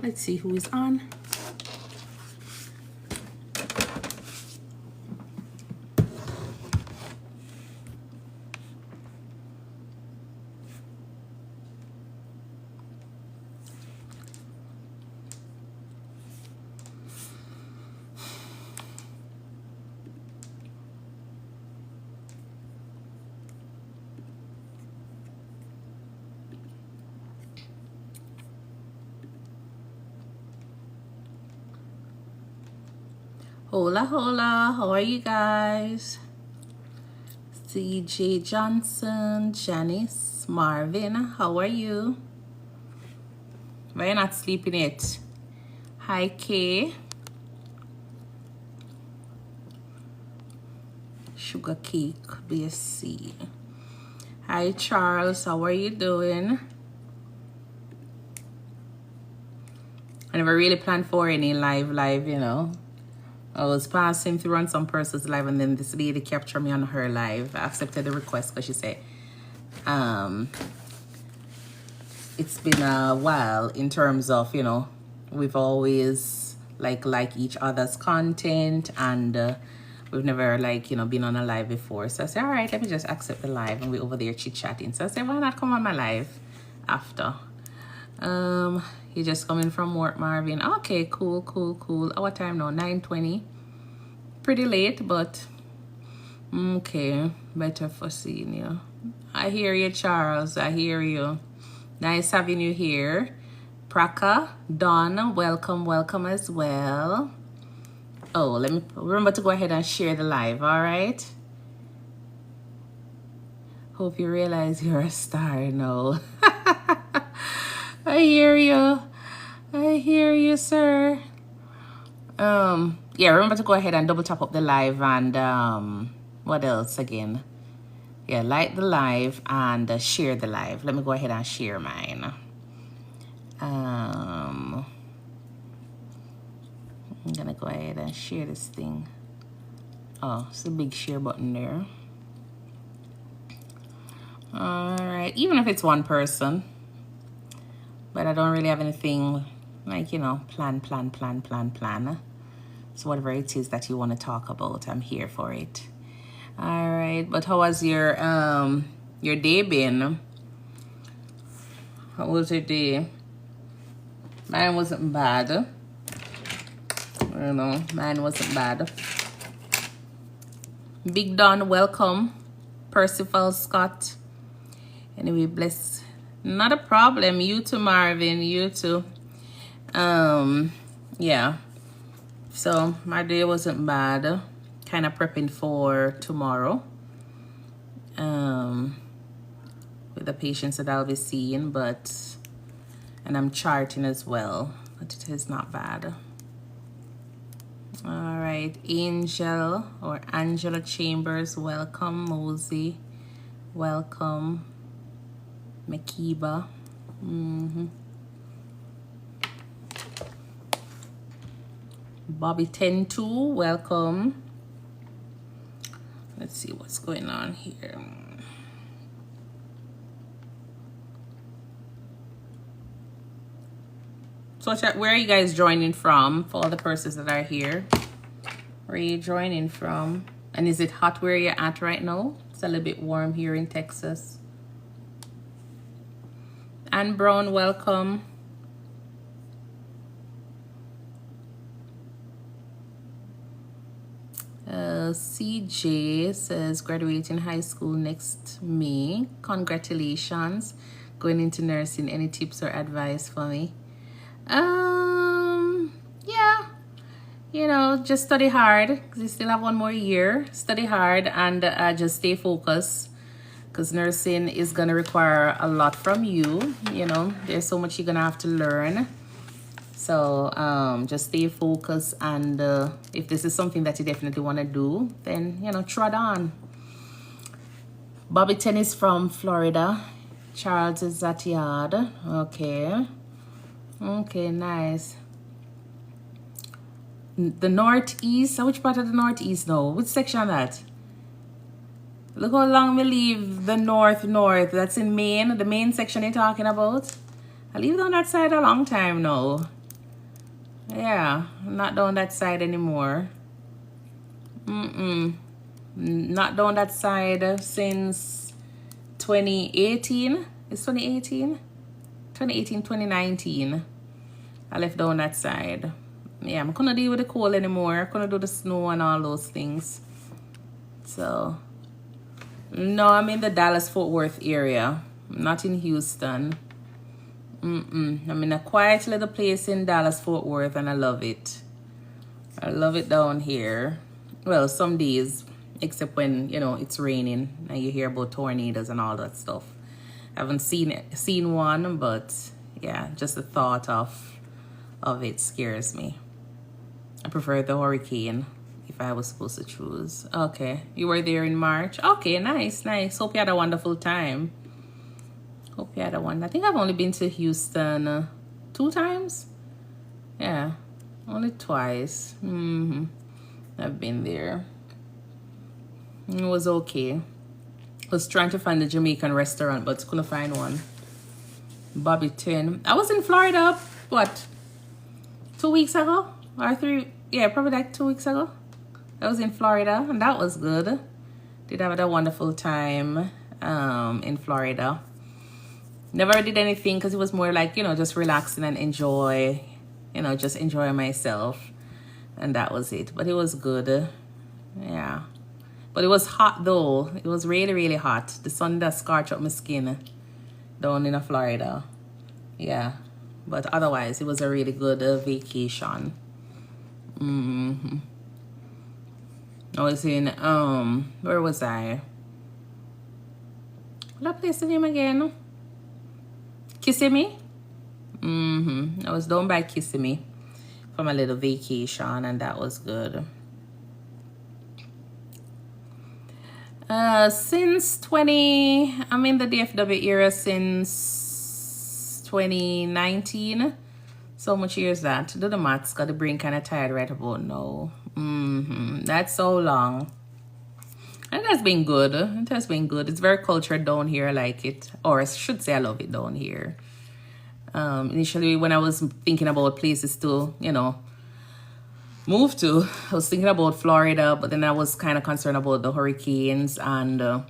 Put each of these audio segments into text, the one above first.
Let's see who is on. Hola, hola. How are you guys? CJ Johnson, Janice, Marvin, how are you? Why are you not sleeping yet? Hi, Kay. Sugar Cake, BSC. Hi, Charles. How are you doing? I never really planned for any live, you know. I was passing through on some person's live, and then this lady captured me on her live. I accepted the request because she said, it's been a while in terms of, you know, we've always like each other's content, and we've never like, you know, been on a live before. So I said, all right, let me just accept the live, and we're over there chit-chatting. So I said, why not come on my live after? You're just coming from work, Marvin. Okay, cool. Our time now, 9:20. Pretty late, but okay, better for seeing you. I hear you, Charles. I hear you. Nice having you here. Praka, Dawn, welcome as well. Oh, let me remember to go ahead and share the live, all right? Hope you realize you're a star now. I hear you, sir. Yeah, remember to go ahead and double tap up the live, and what else again? Yeah, like the live and share the live. Let me go ahead and share mine. I'm gonna go ahead and share this thing. Oh, it's a big share button there. All right, even if it's one person, but I don't really have anything like, you know, plan. So whatever it is that you want to talk about, I'm here for it. All right, but how was your day been? How was your day? Mine wasn't bad. You know, mine wasn't bad. Big Don, welcome. Percival Scott. Anyway, bless. Not a problem. You too, Marvin. You too. Yeah. So my day wasn't bad. Kind of prepping for tomorrow. With the patients that I'll be seeing, and I'm charting as well, but it is not bad. All right, Angel or Angela Chambers, welcome. Mosey, welcome. Makiba. Bobby 10-2, welcome. Let's see what's going on here. So where are you guys joining from? For all the persons that are here, where are you joining from? And is it hot where you're at right now? It's a little bit warm here in Texas. Ann Brown, welcome. CJ says graduating high school next May. Congratulations. Going into nursing. Any tips or advice for me? Yeah, you know, just study hard because you still have one more year. Study hard and just stay focused, because nursing is gonna require a lot from you. You know, there's so much you're gonna have to learn. So just stay focused, and if this is something that you definitely want to do, then, you know, trot on. Bobby Tennis from Florida. Charles is at yard. Okay, nice. The Northeast. Which part of the Northeast now? Which section that? Look how long we leave the North. That's in Maine. The Maine section you're talking about. I lived on that side a long time now. Yeah, not down that side anymore. Not down that side since 2018. It's 2018? 2018, 2019. I left down that side. Yeah, I couldn't deal with the cold anymore. I couldn't do the snow and all those things. So, no, I'm in the Dallas-Fort Worth area. I'm not in Houston. I'm in a quiet little place in Dallas-Fort Worth, and I love it. I love it down here. Well, some days, except when, you know, it's raining and you hear about tornadoes and all that stuff. I haven't seen one, but yeah, just the thought of it scares me. I prefer the hurricane if I was supposed to choose. Okay, you were there in March. Okay, nice. Hope you had a wonderful time. Hope you had a one. I think I've only been to Houston 2 times. Yeah, only twice. I've been there. It was okay. I was trying to find a Jamaican restaurant, but couldn't find one. Bobby Tin. I was in Florida, what, 2 weeks ago? Or 3? Yeah, probably like 2 weeks ago. I was in Florida, and that was good. Did have a wonderful time in Florida. Never did anything because it was more like, you know, just relaxing and enjoy, you know, just enjoy myself. And that was it. But it was good. Yeah. But it was hot though. It was really, really hot. The sun that scorched up my skin down in Florida. Yeah. But otherwise, it was a really good vacation. I was in, where was I? What place the name again? Kissimmee? I was down by Kissimmee for my little vacation, and that was good. I'm in the DFW era since 2019. So much years that. Do the maths, got the brain kind of tired right about now. That's so long. And that's been good. It has been good. It's very cultured down here. I like it. Or I should say I love it down here. Initially, when I was thinking about places to, you know, move to, I was thinking about Florida, but then I was kind of concerned about the hurricanes. And, yeah,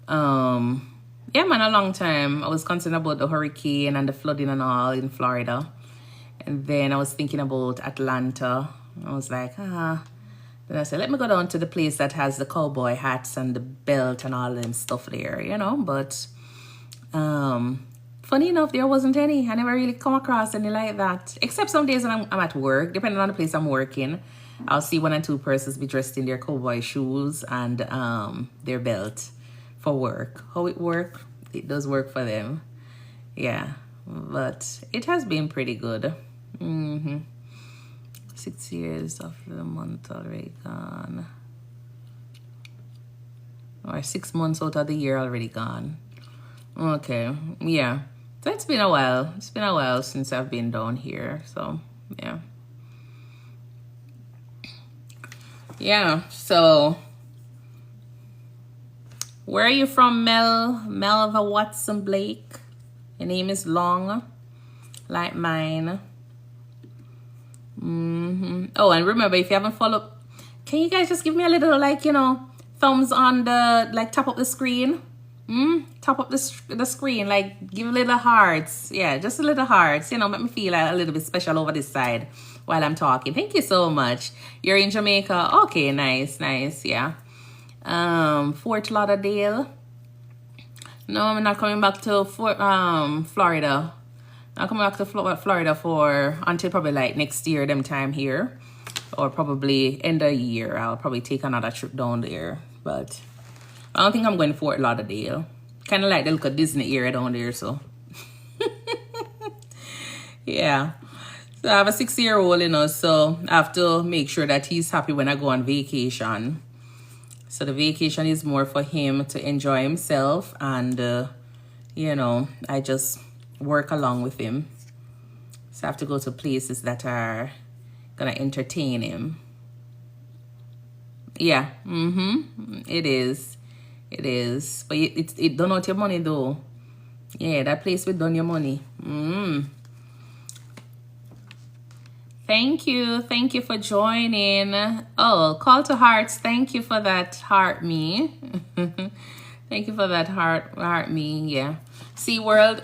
man, a long time. I was concerned about the hurricane and the flooding and all in Florida. And then I was thinking about Atlanta. I was like, Then I said, let me go down to the place that has the cowboy hats and the belt and all them stuff there, you know. But funny enough, there wasn't any. I never really come across any like that. Except some days when I'm at work, depending on the place I'm working, I'll see 1 or 2 persons be dressed in their cowboy shoes and their belt for work. How it works? It does work for them. Yeah, but it has been pretty good. 6 years of the month already gone. Or 6 months out of the year already gone. Okay, yeah. So it's been a while. It's been a while since I've been down here. So, yeah. Yeah, so where are you from, Mel? Melva Watson Blake. Your name is long, like mine. Oh, and remember, if you haven't followed, can you guys just give me a little, like, you know, thumbs on the, like, top of the screen? Top up the screen, like, give little hearts. Yeah, just a little hearts, you know, make me feel a little bit special over this side while I'm talking. Thank you so much. You're in Jamaica. Okay, nice, yeah. Fort Lauderdale. No, I'm not coming back to Florida. I'm coming back to Florida for until probably like next year, them time here, or probably end of year. I'll probably take another trip down there, but I don't think I'm going to Fort Lauderdale. Kind of like the look of Disney area down there, so yeah. So I have a 6-year-old, you know, so I have to make sure that he's happy when I go on vacation. So the vacation is more for him to enjoy himself, and you know, I just work along with him. So I have to go to places that are gonna entertain him. Yeah, it is, but it done out your money though. Yeah, that place will done your money. Thank you. Thank you for joining. Oh, call to hearts. Thank you for that heart me. Thank you for that heart me. Yeah. SeaWorld.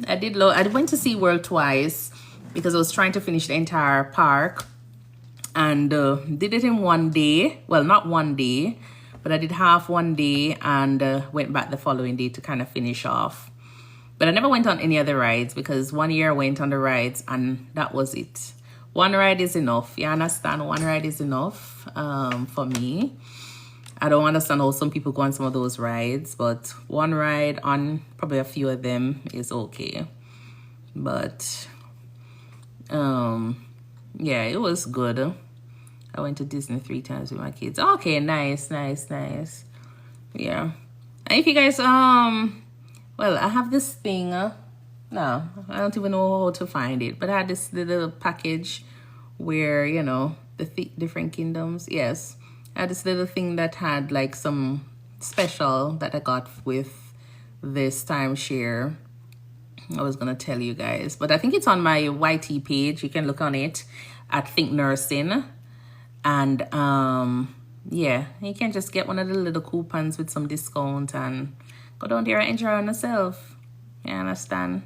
I went to SeaWorld twice because I was trying to finish the entire park, and did it in one day. Well, not one day, but I did half one day and went back the following day to kind of finish off. But I never went on any other rides because one year I went on the rides and that was it. One ride is enough. You understand? One ride is enough for me. I don't understand how some people go on some of those rides, but one ride on probably a few of them is okay. But yeah, it was good. I went to Disney 3 times with my kids. Okay, nice. Yeah. And if you guys well, I have this thing. No, I don't even know how to find it. But I had this little package where, you know, the different kingdoms. Yes. I had this little thing that had like some special that I got with this timeshare. I was going to tell you guys. But I think it's on my YT page. You can look on it at ThinkNursing. And yeah, you can just get one of the little coupons with some discount and go down there and enjoy on yourself. You understand?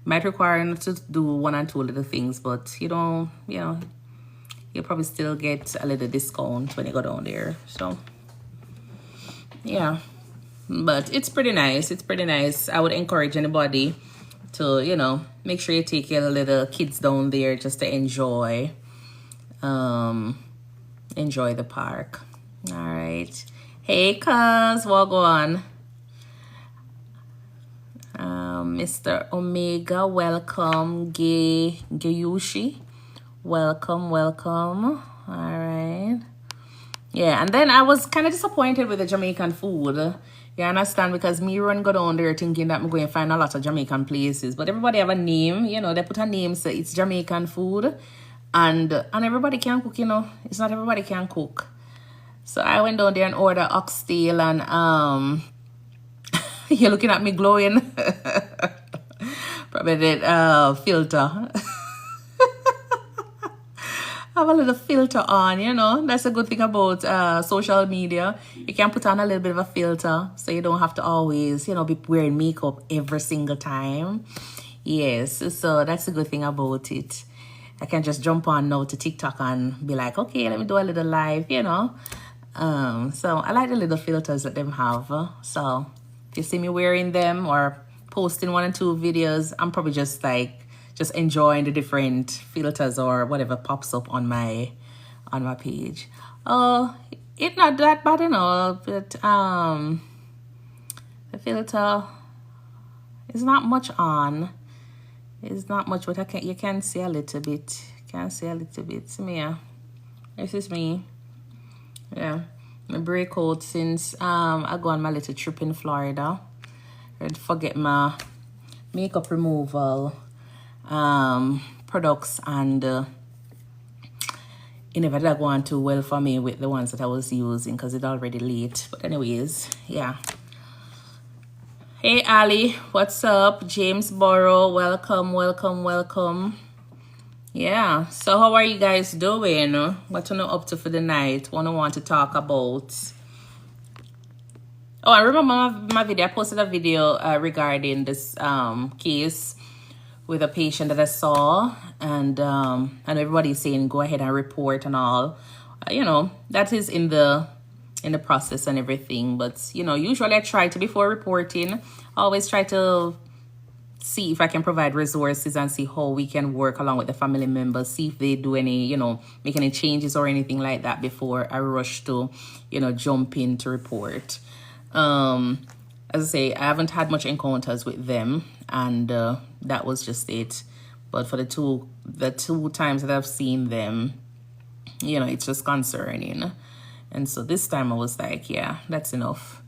Might require you to do one or two little things, but you don't, you know, you'll probably still get a little discount when you go down there. So, yeah. But it's pretty nice. It's pretty nice. I would encourage anybody to, you know, make sure you take your little kids down there just to enjoy the park. All right. Hey, cuz, what go on? Mr. Omega, welcome. Gayushi, welcome. All right. Yeah, and then I was kind of disappointed with the Jamaican food. You understand? Because me run go down there thinking that I'm going to find a lot of Jamaican places. But everybody have a name, you know, they put a name, so it's Jamaican food. And everybody can cook, you know. It's not everybody can cook. So I went down there and ordered oxtail and you're looking at me glowing. Probably did filter. Have a little filter on, you know. That's a good thing about social media. You can put on a little bit of a filter so you don't have to always, you know, be wearing makeup every single time. Yes, so that's a good thing about it. I can just jump on now to TikTok and be like, okay, let me do a little live, you know. So I like the little filters that them have. So if you see me wearing them or posting 1 or 2 videos, I'm probably just like enjoying the different filters or whatever pops up on my page. Oh, it's not that bad, you know, but the filter is not much on. It's not much, but you can see a little bit. See me, yeah. This is me. Yeah. My breakout since I go on my little trip in Florida. I'd forget my makeup removal products, and it never did go on too well for me with the ones that I was using because it's already late. But anyways, yeah. Hey Ali, what's up? James Borough, welcome. Yeah, so how are you guys doing? What you know up to for the night? What I want to talk about? Oh, I remember my video. I posted a video regarding this case with a patient that I saw, and everybody's saying go ahead and report and all. You know, that is in the process and everything, but you know, usually I try to, before reporting, always try to see if I can provide resources and see how we can work along with the family members, see if they do any, you know, make any changes or anything like that before I rush to, you know, jump in to report. As I say, I haven't had much encounters with them, and that was just it. But for the two times that I've seen them, you know, it's just concerning. And so this time I was like, yeah, that's enough.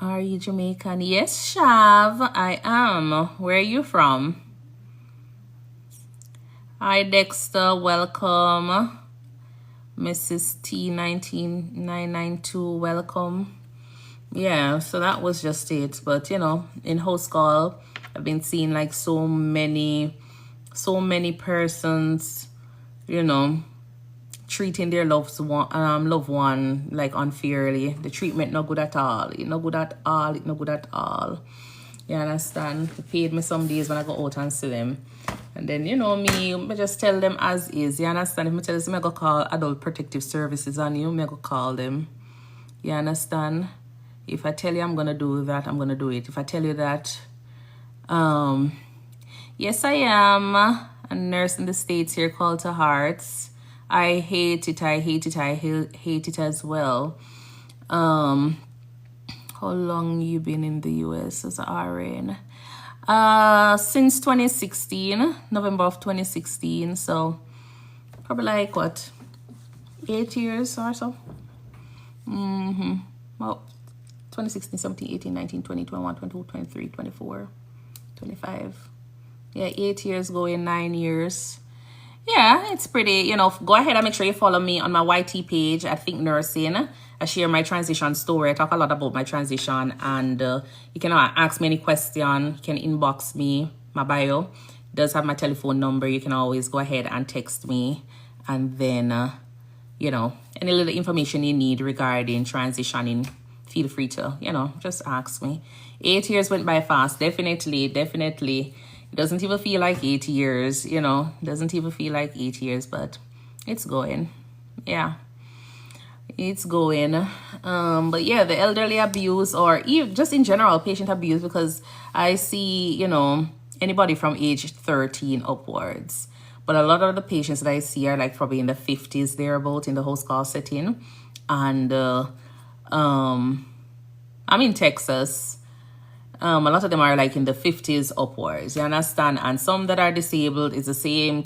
Are you Jamaican? Yes, Shav, I am. Where are you from? Hi, Dexter. Welcome. Mrs. T19992, welcome. Yeah, so that was just it. But, you know, in house call, I've been seeing like so many persons you know, treating their loved one like unfairly. The treatment not good at all. It not good at all. It not good at all. You understand? They paid me some days when I go out and see them. And then, you know, me just tell them as is. You understand? If me tell them I go call Adult Protective Services on you, me go call them. You understand? If I tell you I'm gonna do that, I'm gonna do it. If I tell you that, yes, I am a nurse in the States here called to Hearts. I hate it. I hate it. I hate it as well. How long you been in the US as an RN? Since 2016, November of 2016. So probably like what, 8 years or so. Well, 2016, 17, 18, 19, 20, 21, 22, 23, 24, 25. Yeah, 8 years going, 9 years. Yeah, it's pretty, you know, go ahead and make sure you follow me on my YT page at ThinkNursing. I share my transition story. I talk a lot about my transition, and you can ask me any question. You can inbox me. My bio does have my telephone number. You can always go ahead and text me, and then, you know, any little information you need regarding transitioning, feel free to, you know, just ask me. 8 years went by fast. Definitely. It doesn't even feel like 8 years, you know. It doesn't even feel like 8 years, but it's going. Yeah, it's going. But yeah, the elderly abuse, or even just in general, patient abuse, because I see, you know, anybody from age 13 upwards. But a lot of the patients that I see are like probably in the 50s, thereabout, in the house call setting. And I'm in Texas. A lot of them are like in the 50s upwards, you understand? And some that are disabled is the same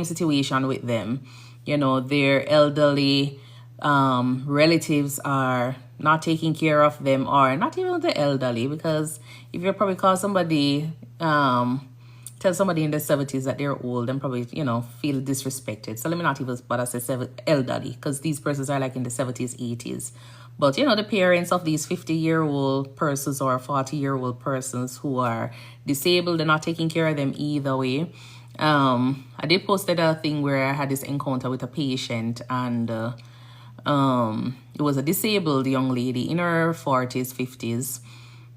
situation with them. You know, their elderly relatives are not taking care of them, or not even the elderly, because if you probably call somebody, tell somebody in their 70s that they're old, and probably, you know, feel disrespected. So let me not even bother say elderly, because these persons are like in the 70s, 80s. But, you know, the parents of these 50-year-old persons or 40-year-old persons who are disabled, they're not taking care of them either way. I did posted a thing where I had this encounter with a patient, and it was a disabled young lady in her 40s, 50s.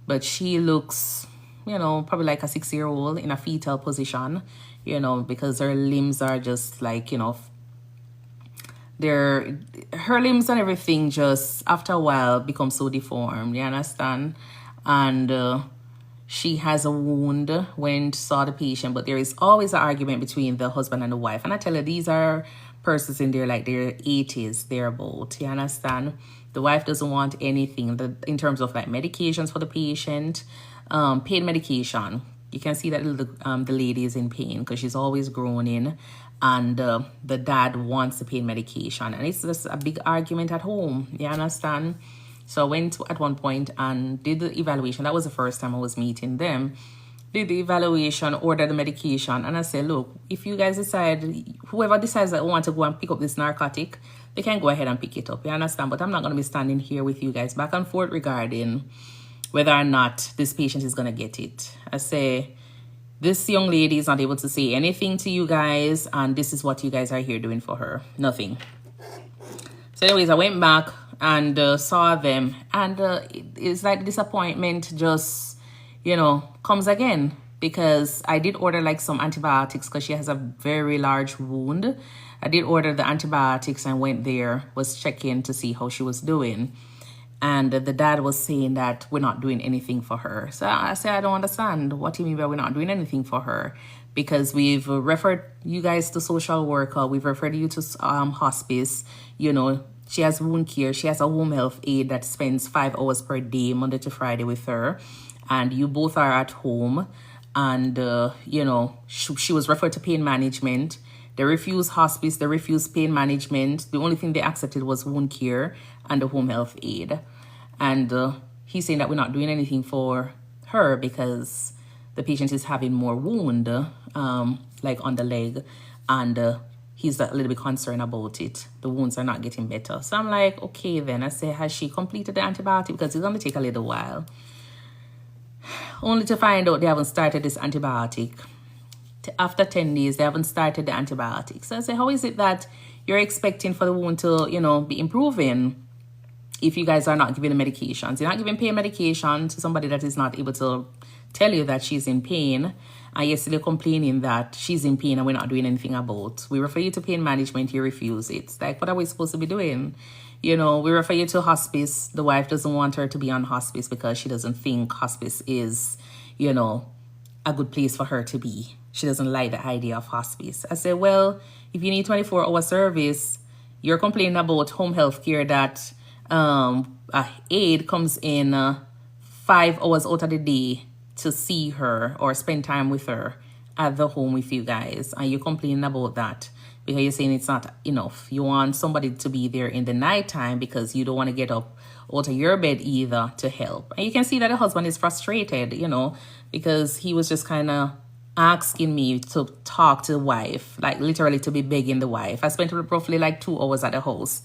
But she looks, you know, probably like a 6-year-old in a fetal position, you know, because her limbs are just like, you know, her limbs and everything just after a while become so deformed, you understand? And she has a wound when saw the patient, but there is always an argument between the husband and the wife. And I tell you, these are persons in their 80s, thereabout, you understand? The wife doesn't want anything in terms of like medications for the patient, pain medication. You can see that the lady is in pain because she's always groaning, and the dad wants the pain medication, and it's just a big argument at home, you understand? So I went at one point and did the evaluation. That was the first time I was meeting them. Did the evaluation, ordered the medication, and I said, look, if you guys decide, whoever decides that want to go and pick up this narcotic, they can go ahead and pick it up, you understand? But I'm not going to be standing here with you guys back and forth regarding whether or not this patient is going to get it. I say, this young lady is not able to say anything to you guys, and this is what you guys are here doing for her. Nothing. So anyways, I went back and saw them, and it's like disappointment just, you know, comes again, because I did order like some antibiotics because she has a very large wound. I did order the antibiotics and went there, was checking to see how she was doing. And the dad was saying that we're not doing anything for her. So I said, I don't understand. What do you mean by we're not doing anything for her? Because we've referred you guys to social worker. We've referred you to hospice. You know, she has wound care. She has a home health aide that spends 5 hours per day, Monday to Friday with her. And you both are at home. And, you know, she was referred to pain management. They refused hospice. They refused pain management. The only thing they accepted was wound care and the home health aide. And he's saying that we're not doing anything for her because the patient is having more wound, like on the leg. And he's a little bit concerned about it. The wounds are not getting better. So I'm like, okay then. I say, has she completed the antibiotic? Because it's going to take a little while. Only to find out they haven't started this antibiotic. after 10 days, they haven't started the antibiotics. So I say, how is it that you're expecting for the wound to, you know, be improving if you guys are not giving the medications? You're not giving pain medication to somebody that is not able to tell you that she's in pain, and you're still complaining that she's in pain and we're not doing anything about. We refer you to pain management, you refuse it. Like, what are we supposed to be doing? You know, we refer you to hospice. The wife doesn't want her to be on hospice because she doesn't think hospice is, you know, a good place for her to be. She doesn't like the idea of hospice. I say, well, if you need 24-hour service, you're complaining about home health care that a aide comes in 5 hours out of the day to see her or spend time with her at the home with you guys, and you're complaining about that because you're saying it's not enough. You want somebody to be there in the nighttime because you don't want to get up out of your bed either to help. And you can see that the husband is frustrated, you know, because he was just kind of asking me to talk to the wife, like literally to be begging the wife. I spent roughly like 2 hours at the house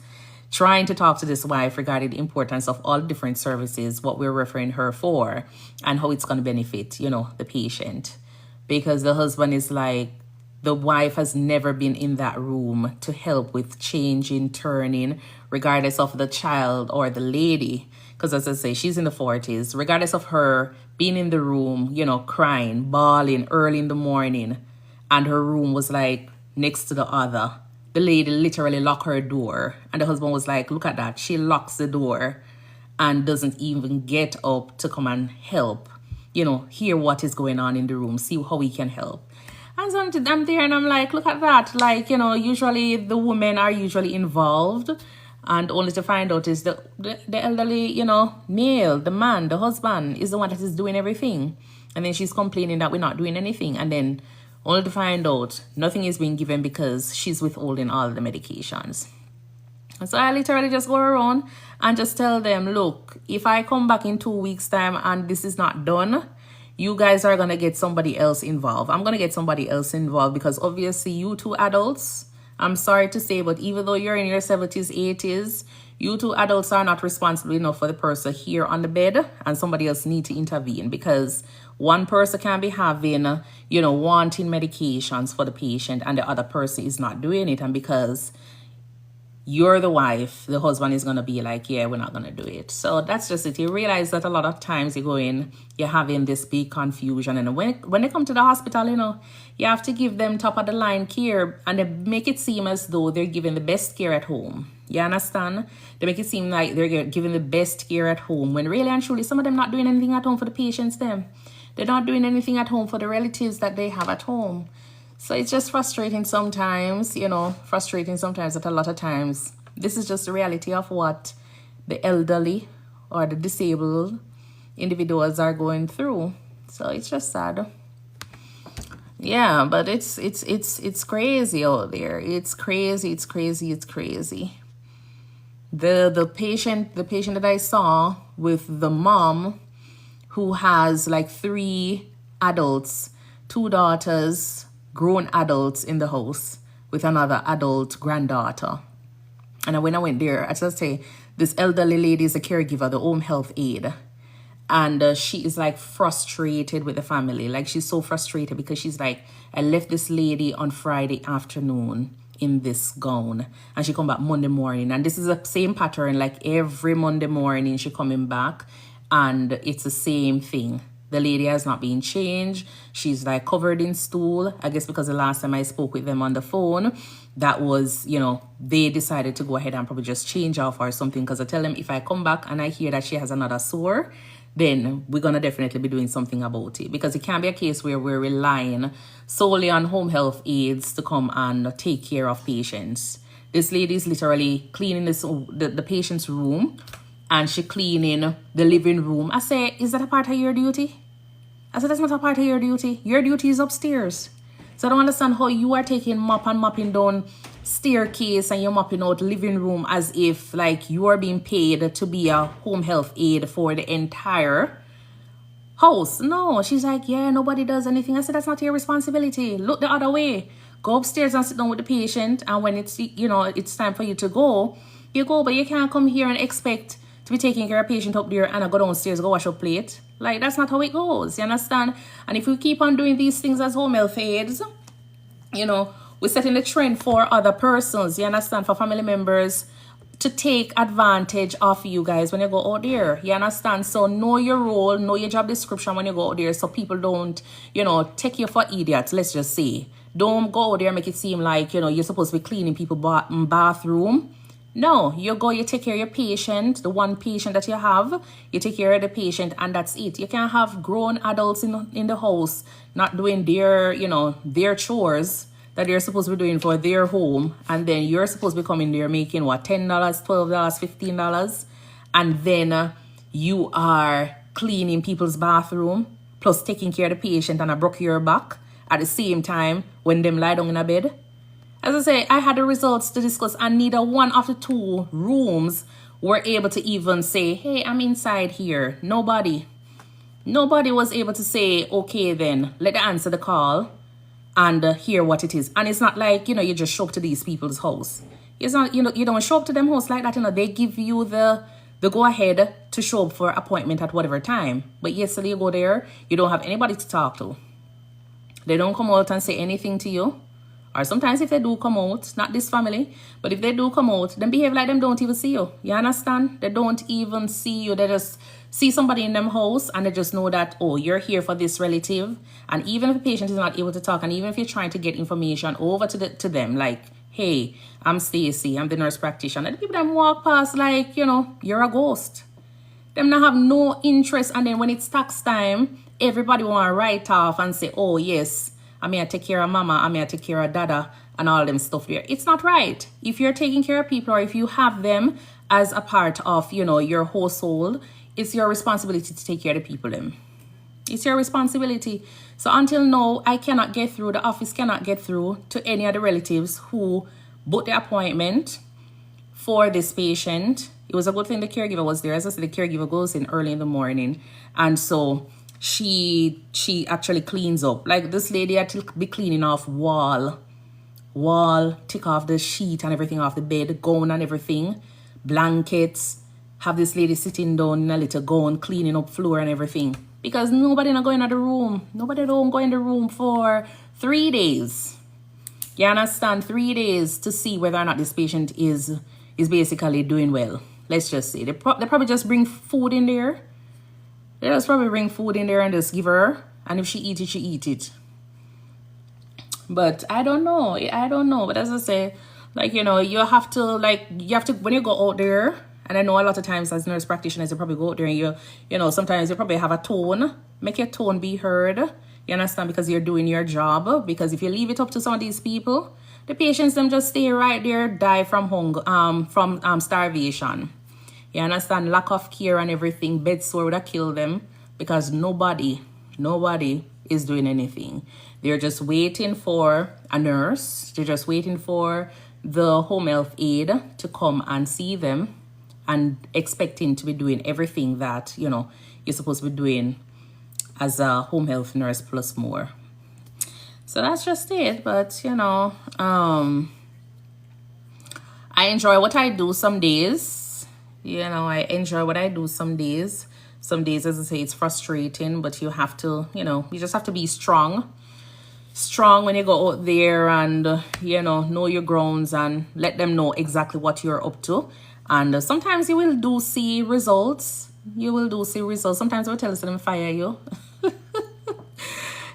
trying to talk to this wife regarding the importance of all different services, what we're referring her for, and how it's going to benefit, you know, the patient. Because the husband is like, the wife has never been in that room to help with changing, turning, regardless of the child or the lady. Because as I say, she's in the 40s. Regardless of her being in the room, you know, crying, bawling early in the morning, and her room was like next to the other. The lady literally locked her door, and the husband was like, look at that. She locks the door and doesn't even get up to come and help, you know, hear what is going on in the room, see how we can help. And so I'm there and I'm like, look at that. Like, you know, usually the women are usually involved, and only to find out is the elderly, you know, male, the man, the husband is the one that is doing everything. And then she's complaining that we're not doing anything. And then only to find out nothing is being given because she's withholding all the medications. And so I literally just go around and just tell them, look, if I come back in 2 weeks' time and this is not done, you guys are going to get somebody else involved. I'm going to get somebody else involved because obviously you two adults, I'm sorry to say, but even though you're in your 70s, 80s, you two adults are not responsible enough for the person here on the bed, and somebody else need to intervene because one person can be having, you know, wanting medications for the patient and the other person is not doing it. And because you're the wife, the husband is going to be like, yeah, we're not going to do it. So that's just it. You realize that a lot of times you're having this big confusion. And when they come to the hospital, you know, you have to give them top of the line care, and they make it seem as though they're giving the best care at home. You understand? They make it seem like they're giving the best care at home, when really and truly some of them not doing anything at home for the patients them. They're not doing anything at home for the relatives that they have at home. So it's just frustrating sometimes, you know, that a lot of times this is just the reality of what the elderly or the disabled individuals are going through. So it's just sad. Yeah, but it's crazy out there. It's crazy. The patient that I saw with the mom who has like 3 adults, 2 daughters, grown adults in the house with another adult granddaughter. And when I went there, as I say, this elderly lady is a caregiver, the home health aide. And she is like frustrated with the family. Like, she's so frustrated because she's like, I left this lady on Friday afternoon in this gown, and she come back Monday morning. And this is the same pattern, like every Monday morning she coming back, and it's the same thing. The lady has not been changed. She's like covered in stool. I guess because the last time I spoke with them on the phone, that was, you know, they decided to go ahead and probably just change off or something. Because I tell them, if I come back and I hear that she has another sore, then we're going to definitely be doing something about it. Because it can't be a case where we're relying solely on home health aides to come and take care of patients. This lady is literally cleaning the patient's room, and she cleaning the living room. I say, is that a part of your duty? I said, that's not a part of your duty. Your duty is upstairs. So I don't understand how you are taking mop and mopping down staircase and you're mopping out living room as if like you are being paid to be a home health aide for the entire house. No, she's like, yeah, nobody does anything. I said, that's not your responsibility. Look the other way. Go upstairs and sit down with the patient, and when it's, you know, it's time for you to go, you go. But you can't come here and expect to be taking care of a patient up there and I go downstairs, go wash your plate. Like, that's not how it goes. You understand? And if we keep on doing these things as home health aides, you know, we're setting the trend for other persons, you understand, for family members to take advantage of you guys when you go out there. You understand? So know your role, know your job description when you go out there, so people don't, you know, take you for idiots, let's just say. Don't go out there and make it seem like, you know, you're supposed to be cleaning people's bathroom. No, you go, you take care of your patient, the one patient that you have, you take care of the patient, and that's it. You can't have grown adults in the house not doing their, you know, their chores that they're supposed to be doing for their home, and then you're supposed to be coming there making what, $10, $12, $15, and then you are cleaning people's bathroom plus taking care of the patient and I broke your back at the same time when them lie down in a bed. As I say, I had the results to discuss, and neither one of the two rooms were able to even say, hey, I'm inside here. Nobody was able to say, okay, then let me answer the call and hear what it is. And it's not like, you know, you just show up to these people's house. It's not, you know, you don't show up to them house like that. You know, they give you the go ahead to show up for appointment at whatever time. But yesterday you go there, you don't have anybody to talk to. They don't come out and say anything to you. Or sometimes if they do come out, not this family, but if they do come out, then behave like them don't even see you. You understand? They don't even see you. They just see somebody in them house and they just know that, oh, you're here for this relative. And even if the patient is not able to talk, and even if you're trying to get information over to them, like, hey, I'm Stacy, I'm the nurse practitioner. The people that walk past like, you know, you're a ghost. Them not have no interest. And then when it's tax time, everybody want to write off and say, oh, yes, I'm here to take care of mama, I'm here to take care of dada, and all them stuff there. It's not right. If you're taking care of people, or if you have them as a part of, you know, your household, it's your responsibility to take care of the people them. It's your responsibility. So until now, I cannot get through, the office cannot get through to any of the relatives who booked the appointment for this patient. It was a good thing the caregiver was there. As I said, the caregiver goes in early in the morning. And so she actually cleans up. Like, this lady had to be cleaning off wall, take off the sheet and everything off the bed, gown and everything, blankets. Have this lady sitting down in a little gown, cleaning up floor and everything. Because nobody not going to the room. Nobody don't go in the room for 3 days. You understand? 3 days to see whether or not this patient is basically doing well. Let's just say. They probably just bring food in there. They just probably bring food in there and just give her. And if she eat it, she eat it. But I don't know. But as I say, like, you know, you have to, when you go out there, and I know a lot of times as nurse practitioners, you probably go out there and you know, sometimes you probably have a tone. Make your tone be heard. You understand? Because you're doing your job. Because if you leave it up to some of these people, the patients, them just stay right there, die from hunger, from starvation. You understand? Lack of care and everything. Bed sore would have killed them, because nobody is doing anything. They're just waiting for a nurse. They're just waiting for the home health aide to come and see them, and expecting to be doing everything that, you know, you're supposed to be doing as a home health nurse plus more. So that's just it. But, you know, I enjoy what I do some days. You know, I enjoy what I do some days. Some days, as I say, it's frustrating, but you have to, you know, you just have to be strong. Strong when you go out there and, you know your grounds and let them know exactly what you're up to. And sometimes you will see results. Sometimes I will tell you them fire you.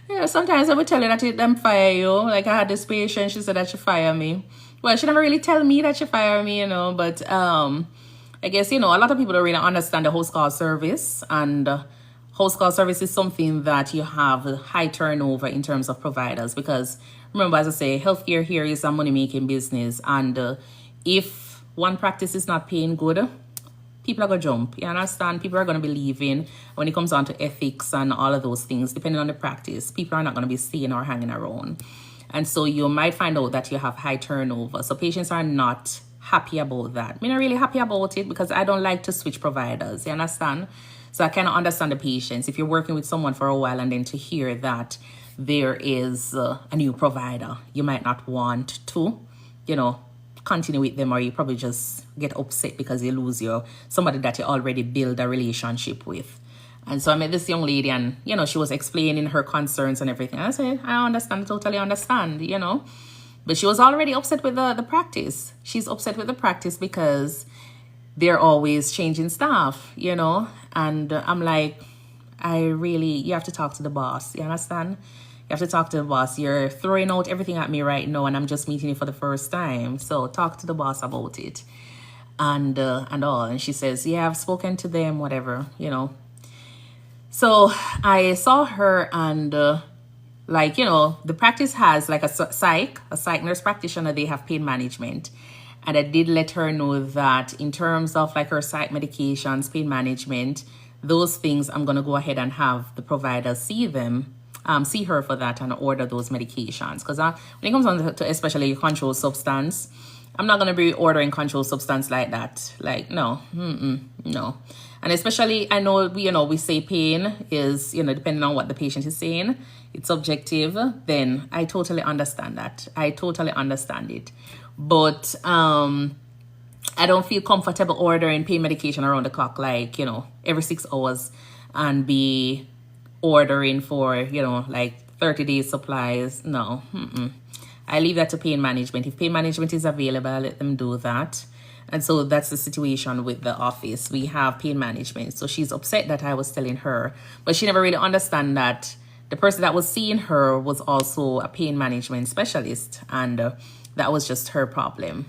Yeah, sometimes I will tell you that them fire you. Like, I had this patient, she said that she fired me. Well, she never really tell me that she fired me, you know, but I guess, you know, a lot of people don't really understand the house call service. And house call service is something that you have high turnover in terms of providers. Because remember, as I say, healthcare here is a money-making business. And if one practice is not paying good, people are going to jump. You understand? People are going to be leaving. When it comes down to ethics and all of those things, depending on the practice, people are not going to be staying or hanging around. And so you might find out that you have high turnover. So patients are not happy about that. I'm not really happy about it, because I don't like to switch providers. You understand? So I cannot understand the patients. If you're working with someone for a while and then to hear that there is a new provider, you might not want to, you know, continue with them, or you probably just get upset because you lose somebody that you already build a relationship with. And so I met this young lady and, you know, she was explaining her concerns and everything. I said, I understand, totally understand, you know. But she was already upset with the practice. She's upset with the practice because they're always changing staff, you know. And I'm like, you have to talk to the boss. You understand? You have to talk to the boss. You're throwing out everything at me right now and I'm just meeting you for the first time. So talk to the boss about it. And all. And she says, yeah, I've spoken to them, whatever, you know. So I saw her and like, you know, the practice has like a psych nurse practitioner. They have pain management. And I did let her know that in terms of like her psych medications, pain management, those things, I'm going to go ahead and have the provider see her for that and order those medications. Because when it comes on to especially controlled substance, I'm not going to be ordering controlled substance like that. Like, no, no. And especially, I know, we say pain is, depending on what the patient is saying, it's subjective. Then I totally understand that. I totally understand it. But I don't feel comfortable ordering pain medication around the clock, like, every 6 hours and be ordering for, like 30 days supplies. No. I leave that to pain management. If pain management is available, I let them do that. And so that's the situation with the office. We have pain management. So she's upset that I was telling her, but she never really understand that the person that was seeing her was also a pain management specialist. And that was just her problem.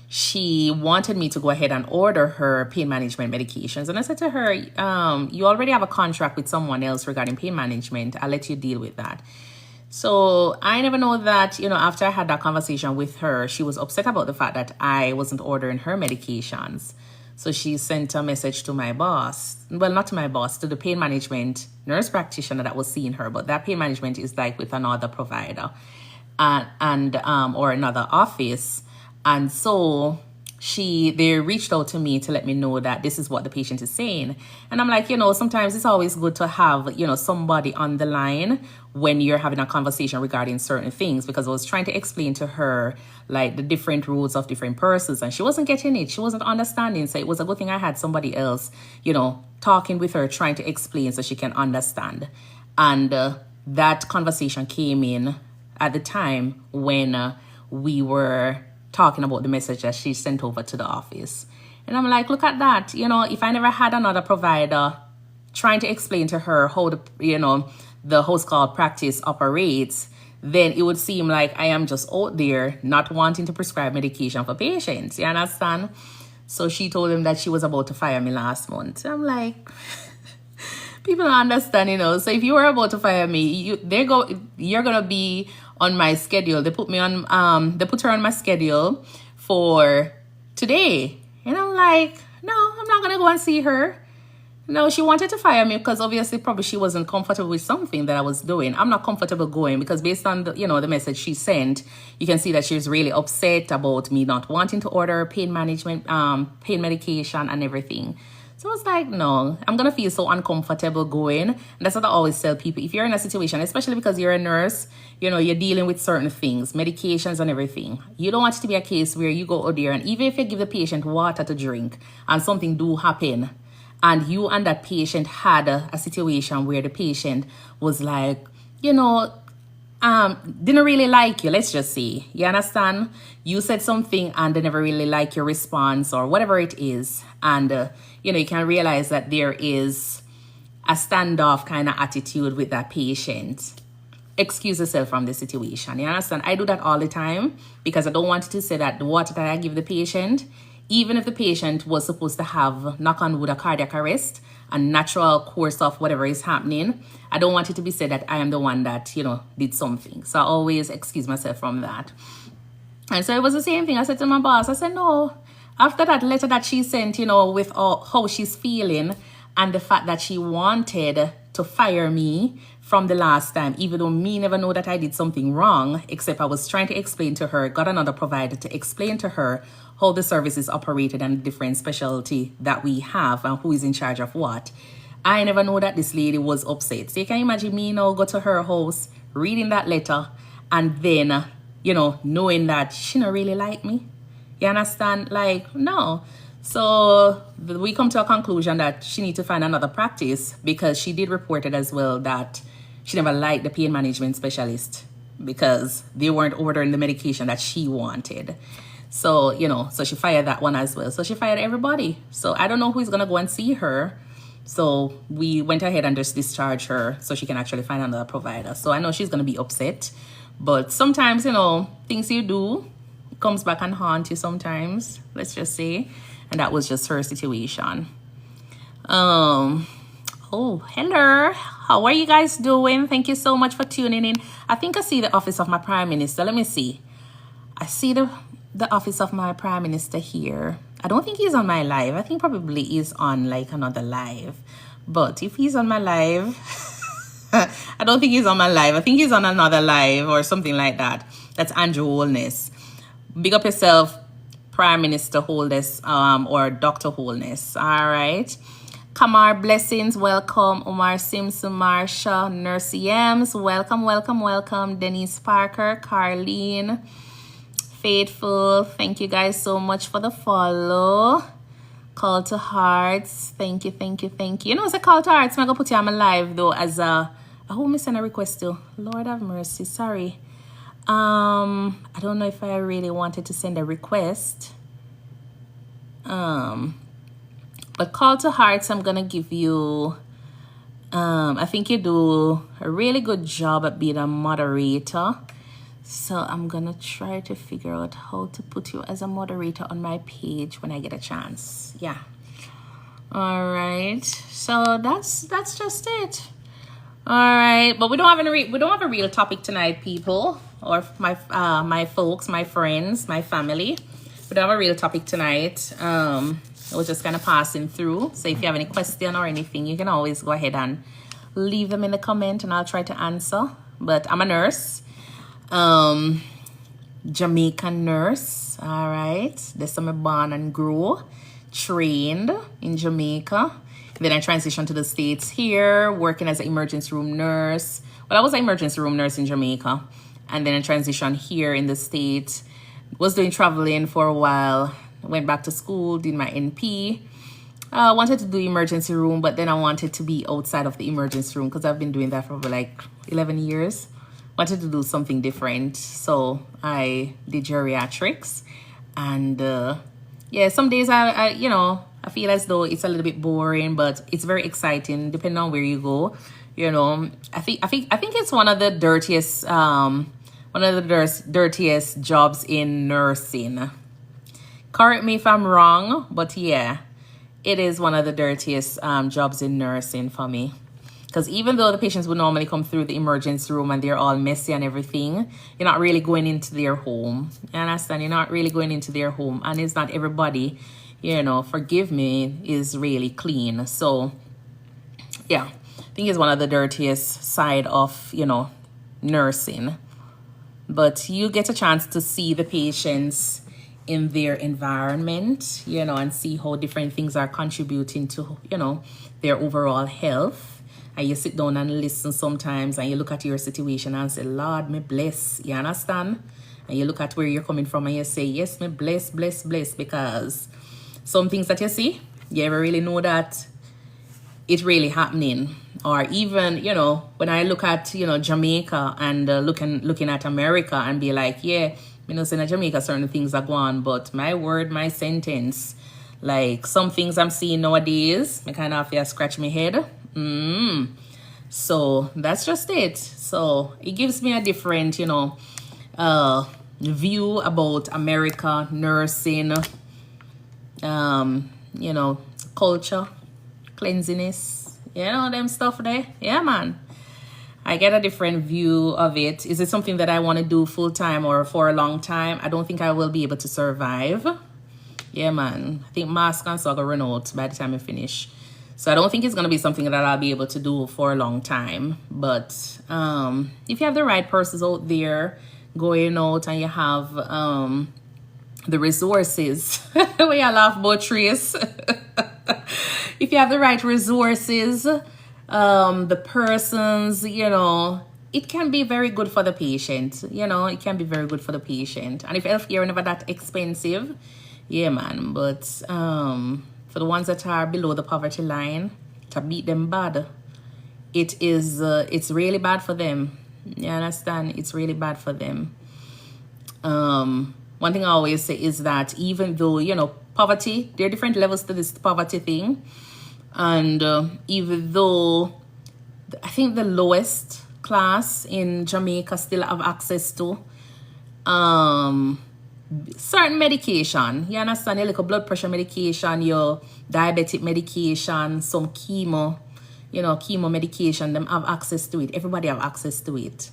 She wanted me to go ahead and order her pain management medications. And I said to her, you already have a contract with someone else regarding pain management. I'll let you deal with that. So I never know that, after I had that conversation with her, she was upset about the fact that I wasn't ordering her medications. So she sent a message to my boss. Well, not to my boss, to the pain management nurse practitioner that was seeing her. But that pain management is like with another provider or another office. And so they reached out to me to let me know that this is what the patient is saying. And I'm like, sometimes it's always good to have, somebody on the line when you're having a conversation regarding certain things, because I was trying to explain to her like the different rules of different persons and she wasn't getting it. She wasn't understanding. So it was a good thing I had somebody else, talking with her, trying to explain so she can understand. And that conversation came in at the time when we were talking about the message that she sent over to the office. And I'm like, look at that. If I never had another provider trying to explain to her how the host call practice operates, then it would seem like I am just out there not wanting to prescribe medication for patients. You understand? So she told him that she was about to fire me last month. I'm like, people don't understand, So if you were about to fire me, you're gonna be on my schedule. They put her on my schedule for today. And I'm like, no, I'm not gonna go and see her. No, she wanted to fire me because obviously probably she wasn't comfortable with something that I was doing. I'm not comfortable going because based on the message she sent, you can see that she's really upset about me not wanting to order pain management, pain medication and everything. So I was like, no, I'm going to feel so uncomfortable going. And that's what I always tell people. If you're in a situation, especially because you're a nurse, you're dealing with certain things, medications and everything. You don't want it to be a case where you go out there and even if you give the patient water to drink and something do happen and you and that patient had a situation where the patient was like, didn't really like you, let's just say. You understand? You said something and they never really like your response or whatever it is. And, you can realize that there is a standoff kind of attitude with that patient. Excuse yourself from the situation. You understand? I do that all the time because I don't want to say that the water that I give the patient, even if the patient was supposed to have, knock on wood, a cardiac arrest, a natural course of whatever is happening, I don't want it to be said that I am the one that, did something. So I always excuse myself from that. And so it was the same thing. I said to my boss, I said, no, after that letter that she sent, with how she's feeling and the fact that she wanted to fire me from the last time, even though me never know that I did something wrong, except I was trying to explain to her, got another provider to explain to her how the service is operated and the different specialty that we have and who is in charge of what. I never know that this lady was upset. So you can imagine me now go to her house, reading that letter, and then, knowing that she don't really like me. You understand? Like, no. So we come to a conclusion that she needs to find another practice, because she did report it as well that she never liked the pain management specialist because they weren't ordering the medication that she wanted. So, you know, so she fired that one as well. So she fired everybody. So I don't know who's going to go and see her. So we went ahead and just discharged her so she can actually find another provider. So I know she's going to be upset. But sometimes, you know, things you do comes back and haunt you sometimes, let's just say. And that was just her situation. Oh, hello. How are you guys doing? Thank you so much for tuning in. I think I see the office of my Prime Minister. Let me see. I see the office of my Prime Minister here. I don't think he's on my live. I think probably he's on like another live. But if he's on my live, I don't think he's on my live. I think he's on another live or something like that. That's Andrew Holness. Big up yourself, Prime Minister Holness, or Dr. Holness. All right. Kamar Blessings, welcome. Omar Simpson, Marsha, Nurse Ems, welcome, welcome, welcome. Denise Parker, Carlene, Faithful, thank you guys so much for the follow. Call to Hearts, thank you, thank you, thank you. You know, it's a call to hearts. I'm going to put you on my live though as a, who me send a request to? Lord have mercy, sorry. I don't know if I really wanted to send a request. But call to hearts, I'm going to give you, I think you do a really good job at being a moderator. So I'm going to try to figure out how to put you as a moderator on my page when I get a chance. Yeah. All right. So that's just it. All right. But we don't have a real topic tonight, people, or my folks, my friends, my family. We don't have a real topic tonight. We're just kind of passing through. So if you have any question or anything, you can always go ahead and leave them in the comment and I'll try to answer. But I'm a nurse, Jamaican nurse. All right. That's where I born and grew, trained in Jamaica. Then I transitioned to the States here, working as an emergency room nurse. Well, I was an emergency room nurse in Jamaica. And then I transitioned here in the States. Was doing traveling for a while. Went back to school, did my NP. Wanted to do emergency room, but then I wanted to be outside of the emergency room because I've been doing that for like 11 years. Wanted to do something different. So I did geriatrics. And yeah, some days I feel as though it's a little bit boring, but it's very exciting depending on where you go. You know, I think it's one of the dirtiest dirtiest jobs in nursing. Correct me if I'm wrong, but yeah, it is one of the dirtiest jobs in nursing for me. Because even though the patients would normally come through the emergency room and they're all messy and everything, you're not really going into their home. You understand? You're not really going into their home. And it's not everybody, you know, forgive me, is really clean. So, yeah, I think it's one of the dirtiest side of, you know, nursing. But you get a chance to see the patients in their environment, you know, and see how different things are contributing to, you know, their overall health. And you sit down and listen sometimes and you look at your situation and say, Lord, me bless. You understand? And you look at where you're coming from and you say, yes, me bless, bless, bless. Because some things that you see, you ever really know that it's really happening. Or even, you know, when I look at, you know, Jamaica and looking at America and be like, yeah, you know, saying in Jamaica, certain things are going on, but my word, my sentence, like some things I'm seeing nowadays, I kind of have to scratch my head. So that's just it. So it gives me a different, you know, view about America, nursing, you know, culture, cleanliness, you know, them stuff there. Yeah, man. I get a different view of it. Is it something that I want to do full time or for a long time? I don't think I will be able to survive. Yeah, man. I think mask and so I'm going to run out by the time I finish. So I don't think it's going to be something that I'll be able to do for a long time. But if you have the right persons out there going out and you have the resources, we all laugh about trees. If you have the right resources, the persons, you know, it can be very good for the patient. You know, it can be very good for the patient. And if healthcare is never that expensive, Yeah, man. But for the ones that are below the poverty line, to beat them bad, it's really bad for them. You understand? It's really bad for them. One thing I always say is that even though, you know, poverty, there are different levels to this poverty thing. And even though I think the lowest class in Jamaica still have access to certain medication. You understand? Your little blood pressure medication, your diabetic medication, some chemo, you know, chemo medication, them have access to it. Everybody have access to it.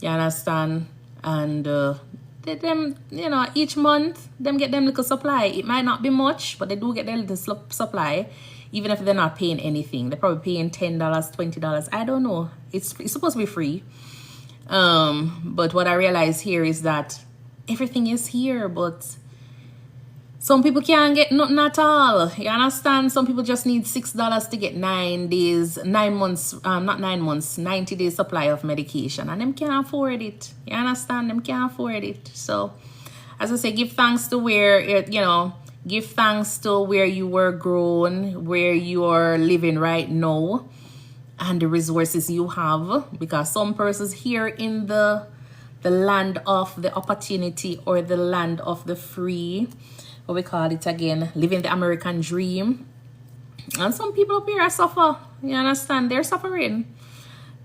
You understand? And them, you know, each month, them get them little supply. It might not be much, but they do get their little supply. Even if they're not paying anything, they're probably paying $10, $20. I don't know. It's supposed to be free. But what I realize here is that everything is here, but some people can't get nothing at all. You understand? Some people just need $6 to get 9 days, 9 months, not 9 months, 90 days supply of medication, and them can't afford it. You understand? Them can't afford it. So, as I say, give thanks to where it, you know. Give thanks to where you were grown, where you are living right now, and the resources you have. Because some persons here in the land of the opportunity, or the land of the free, what we call it again, living the American dream. And some people up here are suffer. You understand? They're suffering.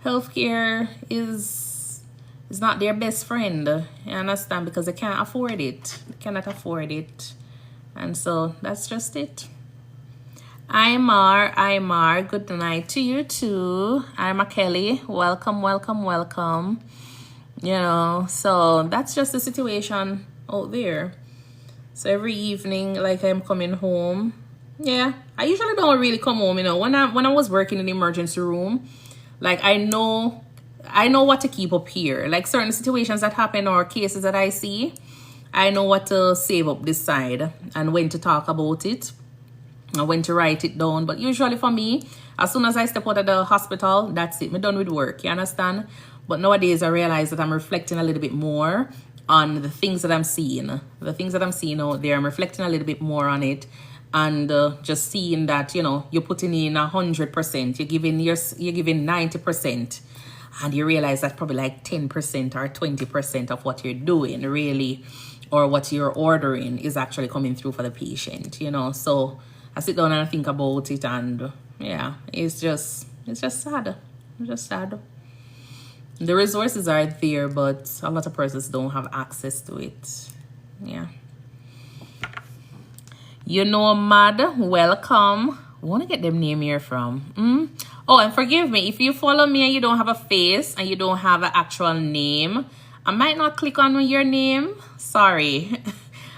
Healthcare is not their best friend. You understand? Because they can't afford it. They cannot afford it. And so that's just it. Imar, good night to you too. Imar Kelly, welcome. You know, so that's just the situation out there. So every evening, like, I'm coming home. Yeah, I usually don't really come home, you know. When I was working in the emergency room, like, I know what to keep up here. Like, certain situations that happen or cases that I see, I know what to save up this side and when to talk about it and when to write it down. But usually for me, as soon as I step out of the hospital, that's it. I'm done with work, you understand? But nowadays I realize that I'm reflecting a little bit more on the things that I'm seeing. The things that I'm seeing out there, I'm reflecting a little bit more on it. And just seeing that, you know, you're putting in 100%. You're giving 90%. And you realize that probably like 10% or 20% of what you're doing really, or what you're ordering, is actually coming through for the patient, you know. So I sit down and I think about it, and yeah, it's just sad. It's just sad. The resources are there, but a lot of persons don't have access to it. Yeah. You know, Mad, welcome. I want to get them name here from. Oh, and forgive me, if you follow me and you don't have a face and you don't have an actual name, I might not click on your name. Sorry.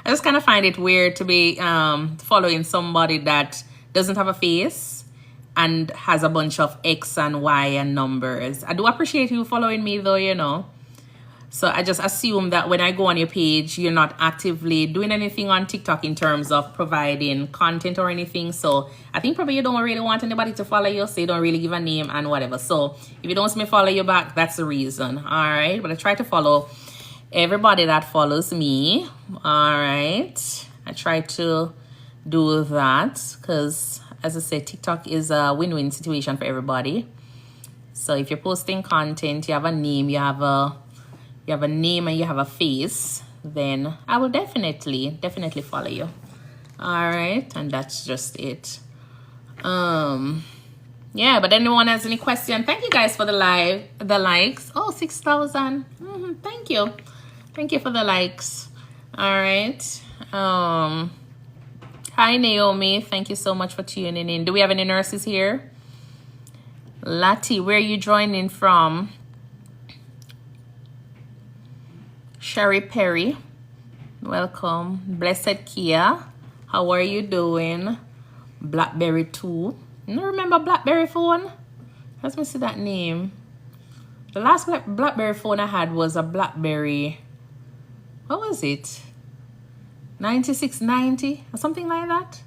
I just kind of find it weird to be following somebody that doesn't have a face and has a bunch of X and Y and numbers. I do appreciate you following me though, you know. So I just assume that when I go on your page, you're not actively doing anything on TikTok in terms of providing content or anything. So I think probably you don't really want anybody to follow you, so you don't really give a name and whatever. So if you don't see me follow you back, that's the reason. All right. But I try to follow everybody that follows me. All right. I try to do that because, as I said, TikTok is a win-win situation for everybody. So if you're posting content, you have a name, you have a name and you have a face, then I will definitely follow you. All right. And that's just it. Yeah, but anyone has any question? Thank you guys for the likes. Oh, 6,000. Thank you for the likes. All right. Hi Naomi, thank you so much for tuning in. Do we have any nurses here? Lati, where are you joining from? Sherry Perry, welcome. Blessed Kia, how are you doing? Blackberry 2. You remember Blackberry phone? Let me see that name. The last Blackberry phone I had was a Blackberry, what was it? 9690 or something like that.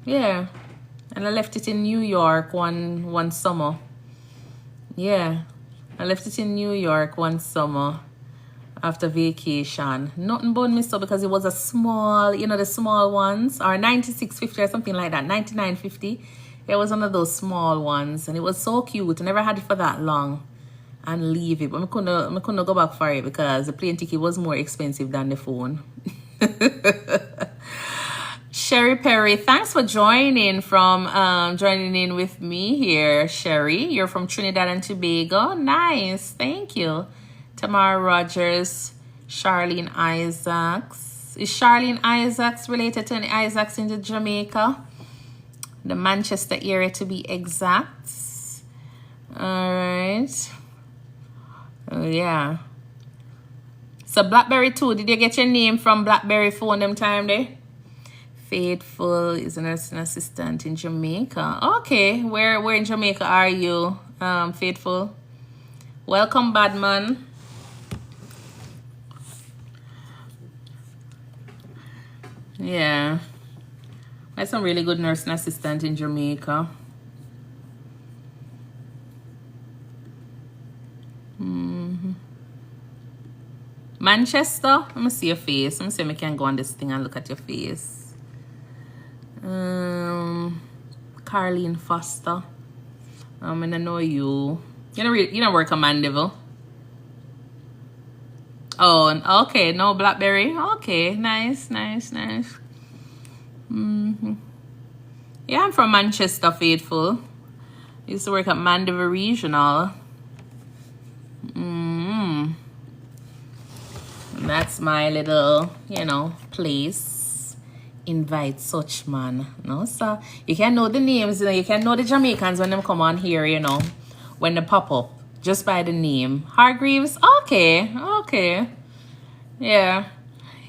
Yeah, and I left it in New York one summer. Yeah, I left it in New York one summer. after vacation. Nothing but missed up because it was a small, you know, the small ones, or 96.50 or something like that, 99.50. It was one of those small ones, and it was so cute. I never had it for that long and leave it, but I couldn't go back for it because the plane ticket was more expensive than the phone. Sherry Perry, thanks for joining in with me here, Sherry. You're from Trinidad and Tobago. Nice, thank you. Tamara Rogers, Charlene Isaacs. Is Charlene Isaacs related to any Isaacs in Jamaica? The Manchester area to be exact. All right. Oh, yeah. So BlackBerry 2, did you get your name from BlackBerry phone them time there? Faithful is a nursing assistant in Jamaica. Okay, where in Jamaica are you, Faithful? Welcome, Badman. Yeah. There's some really good nursing assistant in Jamaica. Manchester. Let me see your face. Let me see if I can go on this thing and look at your face. Carlene Foster. I know you. You don't work on Mandeville. Oh, okay. No BlackBerry. Okay, nice. Yeah, I'm from Manchester, Faithful. Used to work at Mandeville Regional. That's my little, place. Invite such man. No, so you can know the names, you can know the Jamaicans when them come on here, when they pop up. Just by the name. Hargreaves, okay. Yeah.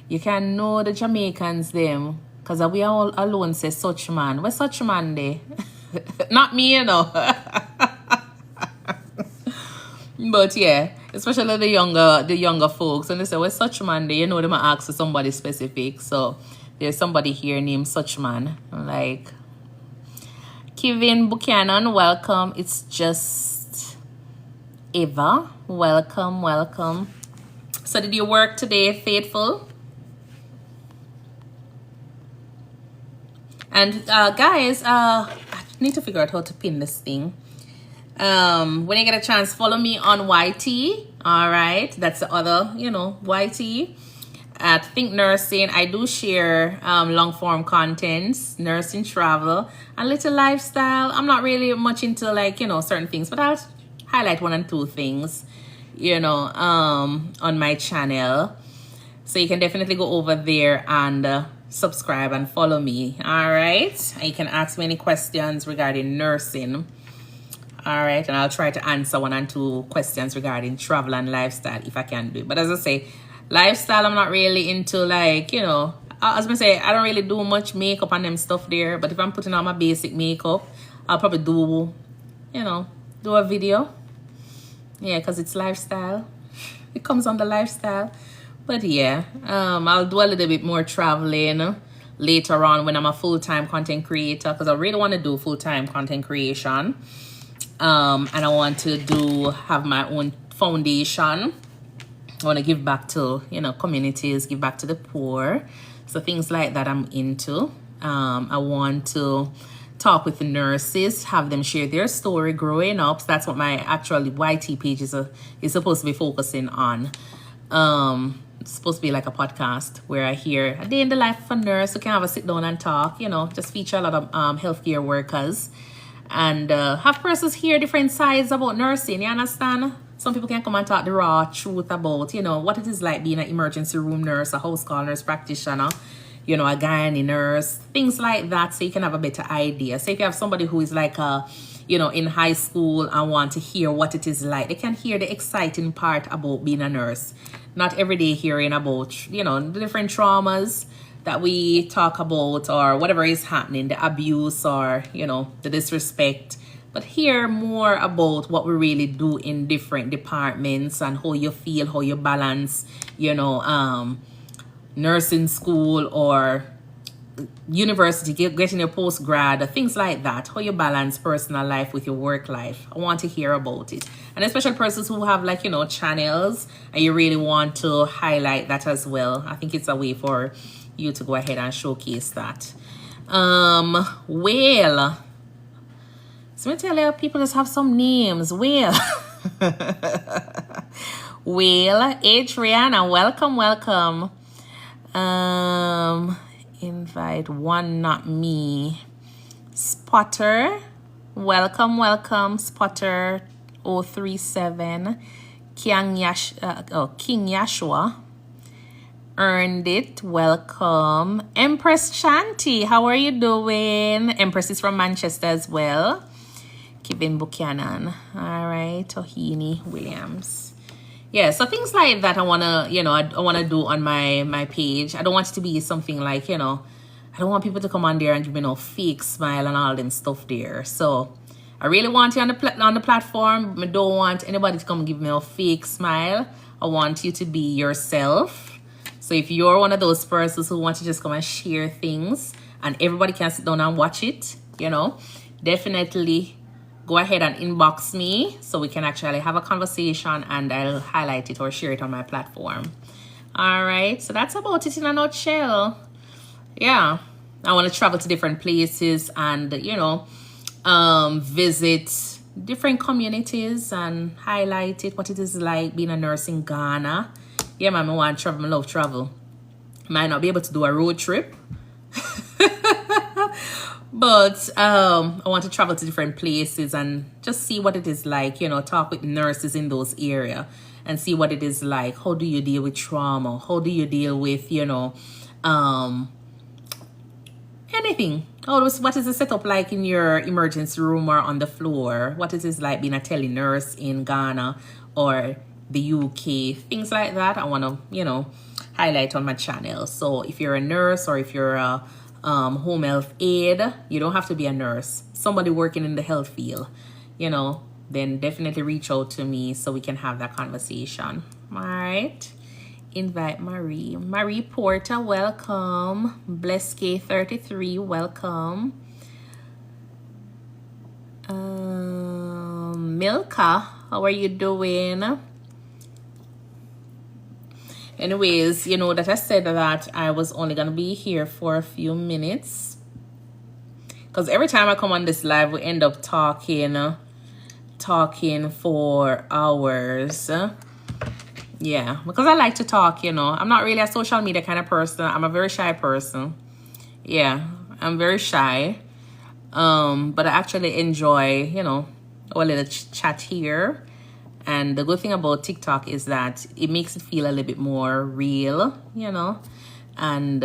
You can know the Jamaicans them. Because we all alone say such man. Where's such man there? Not me, But yeah, especially the younger folks. When they say, where's such man there? They might ask for somebody specific. So there's somebody here named such man. Like, Kevin Buchanan, welcome. It's just Eva. Welcome. So did you work today, Faithful? And guys, I need to figure out how to pin this thing. When you get a chance, follow me on YT. All right, that's the other, YT at ThinkNursing. I do share long form contents, nursing, travel, and little lifestyle. I'm not really much into certain things, but I'll highlight one and two things, on my channel. So you can definitely go over there and subscribe and follow me. All right, and you can ask me any questions regarding nursing. All right, and I'll try to answer one and two questions regarding travel and lifestyle if I can do it. But as I say, lifestyle, I'm not really into as I say, I don't really do much makeup and them stuff there. But if I'm putting on my basic makeup, I'll probably do a video. Yeah, because it's lifestyle. It comes under lifestyle. But yeah, I'll do a little bit more traveling later on when I'm a full-time content creator, because I really want to do full-time content creation. And I want to have my own foundation. I want to give back to, communities, give back to the poor. So things like that I'm into. I want to talk with the nurses, have them share their story growing up. So that's what my actual YT page is supposed to be focusing on. It's supposed to be like a podcast where I hear a day in the life of a nurse. We can have a sit down and talk, just feature a lot of healthcare workers. And have persons hear different sides about nursing, you understand? Some people can come and talk the raw truth about, what it is like being an emergency room nurse, a house call nurse practitioner, a gynae nurse, things like that, so you can have a better idea. So if you have somebody who is like, in high school and want to hear what it is like, they can hear the exciting part about being a nurse. Not every day hearing about, the different traumas that we talk about, or whatever is happening, the abuse or, the disrespect, but hear more about what we really do in different departments and how you feel, how you balance, nursing school or university, getting your post-grad, things like that, how you balance personal life with your work life. I want to hear about it. And especially persons who have like, you know, channels and you really want to highlight that as well. I think it's a way for you to go ahead and showcase that. Well, so let me tell you, people just have some names. Well, well, Adriana, welcome. Invite one, not me. Spotter, welcome. Spotter 037. King Yashua. Earned it, welcome. Empress Shanti, how are you doing? Empress is from Manchester as well. Kevin Buchanan, all right. Tohini Williams. Yeah, so things like that I wanna, you know, I wanna do on my page. I don't want it to be something like, you know, I don't want people to come on there and give me no fake smile and all them stuff there. So I really want you on the platform. I don't want anybody to come give me a fake smile. I want you to be yourself. So if you're one of those persons who want to just come and share things and everybody can sit down and watch it, you know, definitely go ahead and inbox me so we can actually have a conversation and I'll highlight it or share it on my platform. All right, so that's about it in a nutshell. Yeah, I want to travel to different places and, you know, visit different communities and highlight it, what it is like being a nurse in Ghana. Yeah, man, I want to travel. I love travel. Might not be able to do a road trip. But I want to travel to different places and just see what it is like, you know, talk with nurses in those areas and see what it is like. How do you deal with trauma? How do you deal with, you know, anything? What is the setup like in your emergency room or on the floor? What it is like being a tele nurse in Ghana or the UK? Things like that I want to, you know, highlight on my channel. So if you're a nurse or if you're a home health aide, you don't have to be a nurse, somebody working in the health field, you know, then definitely reach out to me so we can have that conversation. All right, invite Marie Porter, welcome. Bless K33, welcome. Milka, how are you doing? Anyways, you know that I said that I was only going to be here for a few minutes. Because every time I come on this live, we end up talking for hours. Yeah, because I like to talk, you know. I'm not really a social media kind of person. I'm a very shy person. Yeah, I'm very shy. But I actually enjoy, you know, a little chat here. And the good thing about TikTok is that it makes it feel a little bit more real, you know. And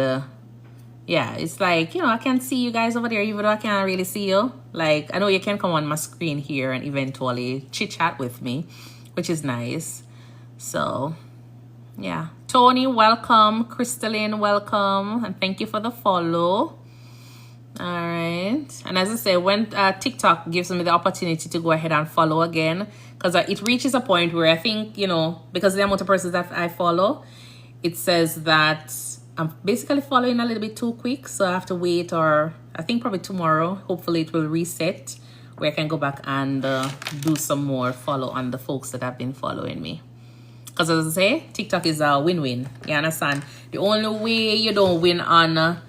yeah, it's like, you know, I can see you guys over there even though I can't really see you. Like, I know you can come on my screen here and eventually chit chat with me, which is nice. So yeah, Tony, welcome. Crystalline, welcome, and thank you for the follow. All right, and as I say, when TikTok gives me the opportunity to go ahead and follow again, because it reaches a point where I think, you know, because of the amount of persons that I follow, it says that I'm basically following a little bit too quick, so I have to wait, or I think probably tomorrow, hopefully it will reset where I can go back and do some more follow on the folks that have been following me. Because as I say, TikTok is a win-win. You understand? The only way you don't win on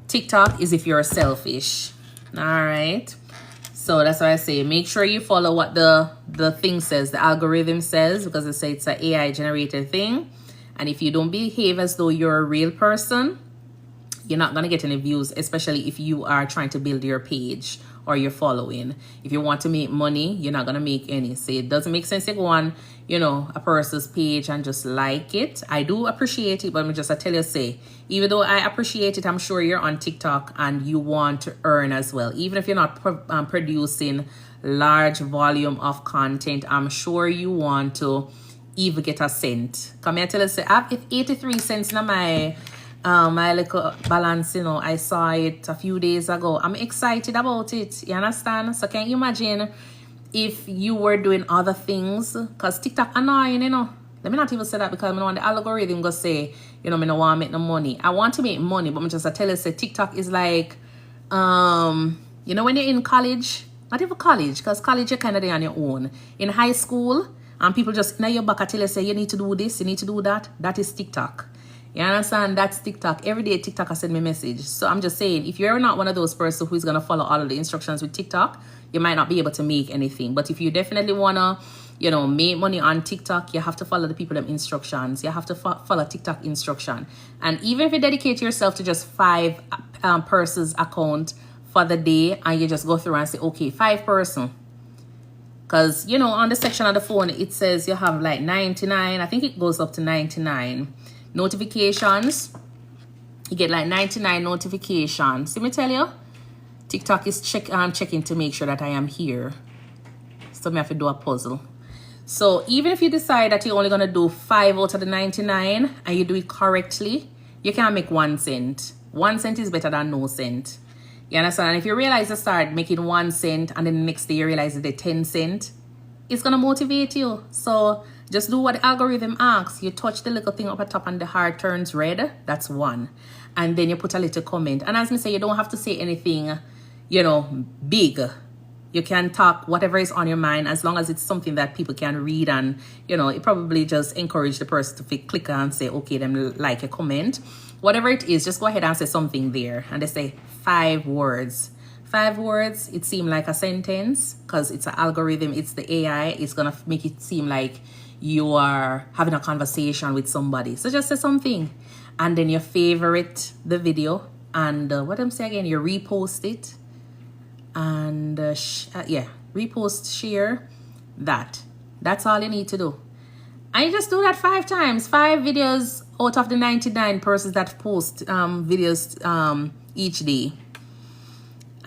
TikTok is if you're selfish. All right. So that's why I say make sure you follow what the thing says, the algorithm says, because it says it's an AI generated thing. And if you don't behave as though you're a real person, you're not gonna get any views, especially if you are trying to build your page or your following. If you want to make money, you're not gonna make any. So it doesn't make sense to go on, you know, a person's page and just like it. I do appreciate it, but I tell you, say, even though I appreciate it, I'm sure you're on TikTok and you want to earn as well. Even if you're not producing large volume of content, I'm sure you want to even get a cent. Come here, tell you, say, I have 83 cents in my my little balance, you know. I saw it a few days ago. I'm excited about it. You understand? So can you imagine if you were doing other things? Because TikTok annoying, you know. Let me not even say that because I don't want the algorithm go say, you know, I don't want to make no money. I want to make money, but I'm just tell you, say TikTok is like, you know, when you're in college, not even college, because college you're kind of there on your own. In high school, and people just now your back at tell you, say you need to do this, you need to do that. That is TikTok. You understand? That's TikTok. Every day TikTok has sent me a message. So I'm just saying, if you're not one of those persons who's going to follow all of the instructions with TikTok, you might not be able to make anything. But if you definitely want to, you know, make money on TikTok, you have to follow the people them instructions. You have to follow TikTok instruction. And even if you dedicate yourself to just 5 persons account for the day, and you just go through and say, okay, 5 person. Because, you know, on the section of the phone, it says you have like 99. I think it goes up to 99 notifications. You get like 99 notifications. Let me tell you, TikTok is checking to make sure that I am here. So I have to do a puzzle. So even if you decide that you're only going to do 5 out of the 99 and you do it correctly, you can make 1 cent. 1 cent is better than no cent. You understand? And if you realize you start making 1 cent and then the next day you realize it's 10 cent, it's going to motivate you. So just do what the algorithm asks. You touch the little thing up at top and the heart turns red. That's 1. And then you put a little comment. And as I say, you don't have to say anything, you know, big. You can talk whatever is on your mind as long as it's something that people can read, and, you know, it probably just encourage the person to click and say, okay, them like a comment. Whatever it is, just go ahead and say something there. And they say 5 words. 5 words, it seems like a sentence because it's an algorithm, it's the AI. It's going to make it seem like you are having a conversation with somebody. So just say something. And then you favorite the video. And what I'm saying again, you repost it. And repost, share that. That's all you need to do. And you just do that 5 times. 5 videos out of the 99 persons that post videos each day.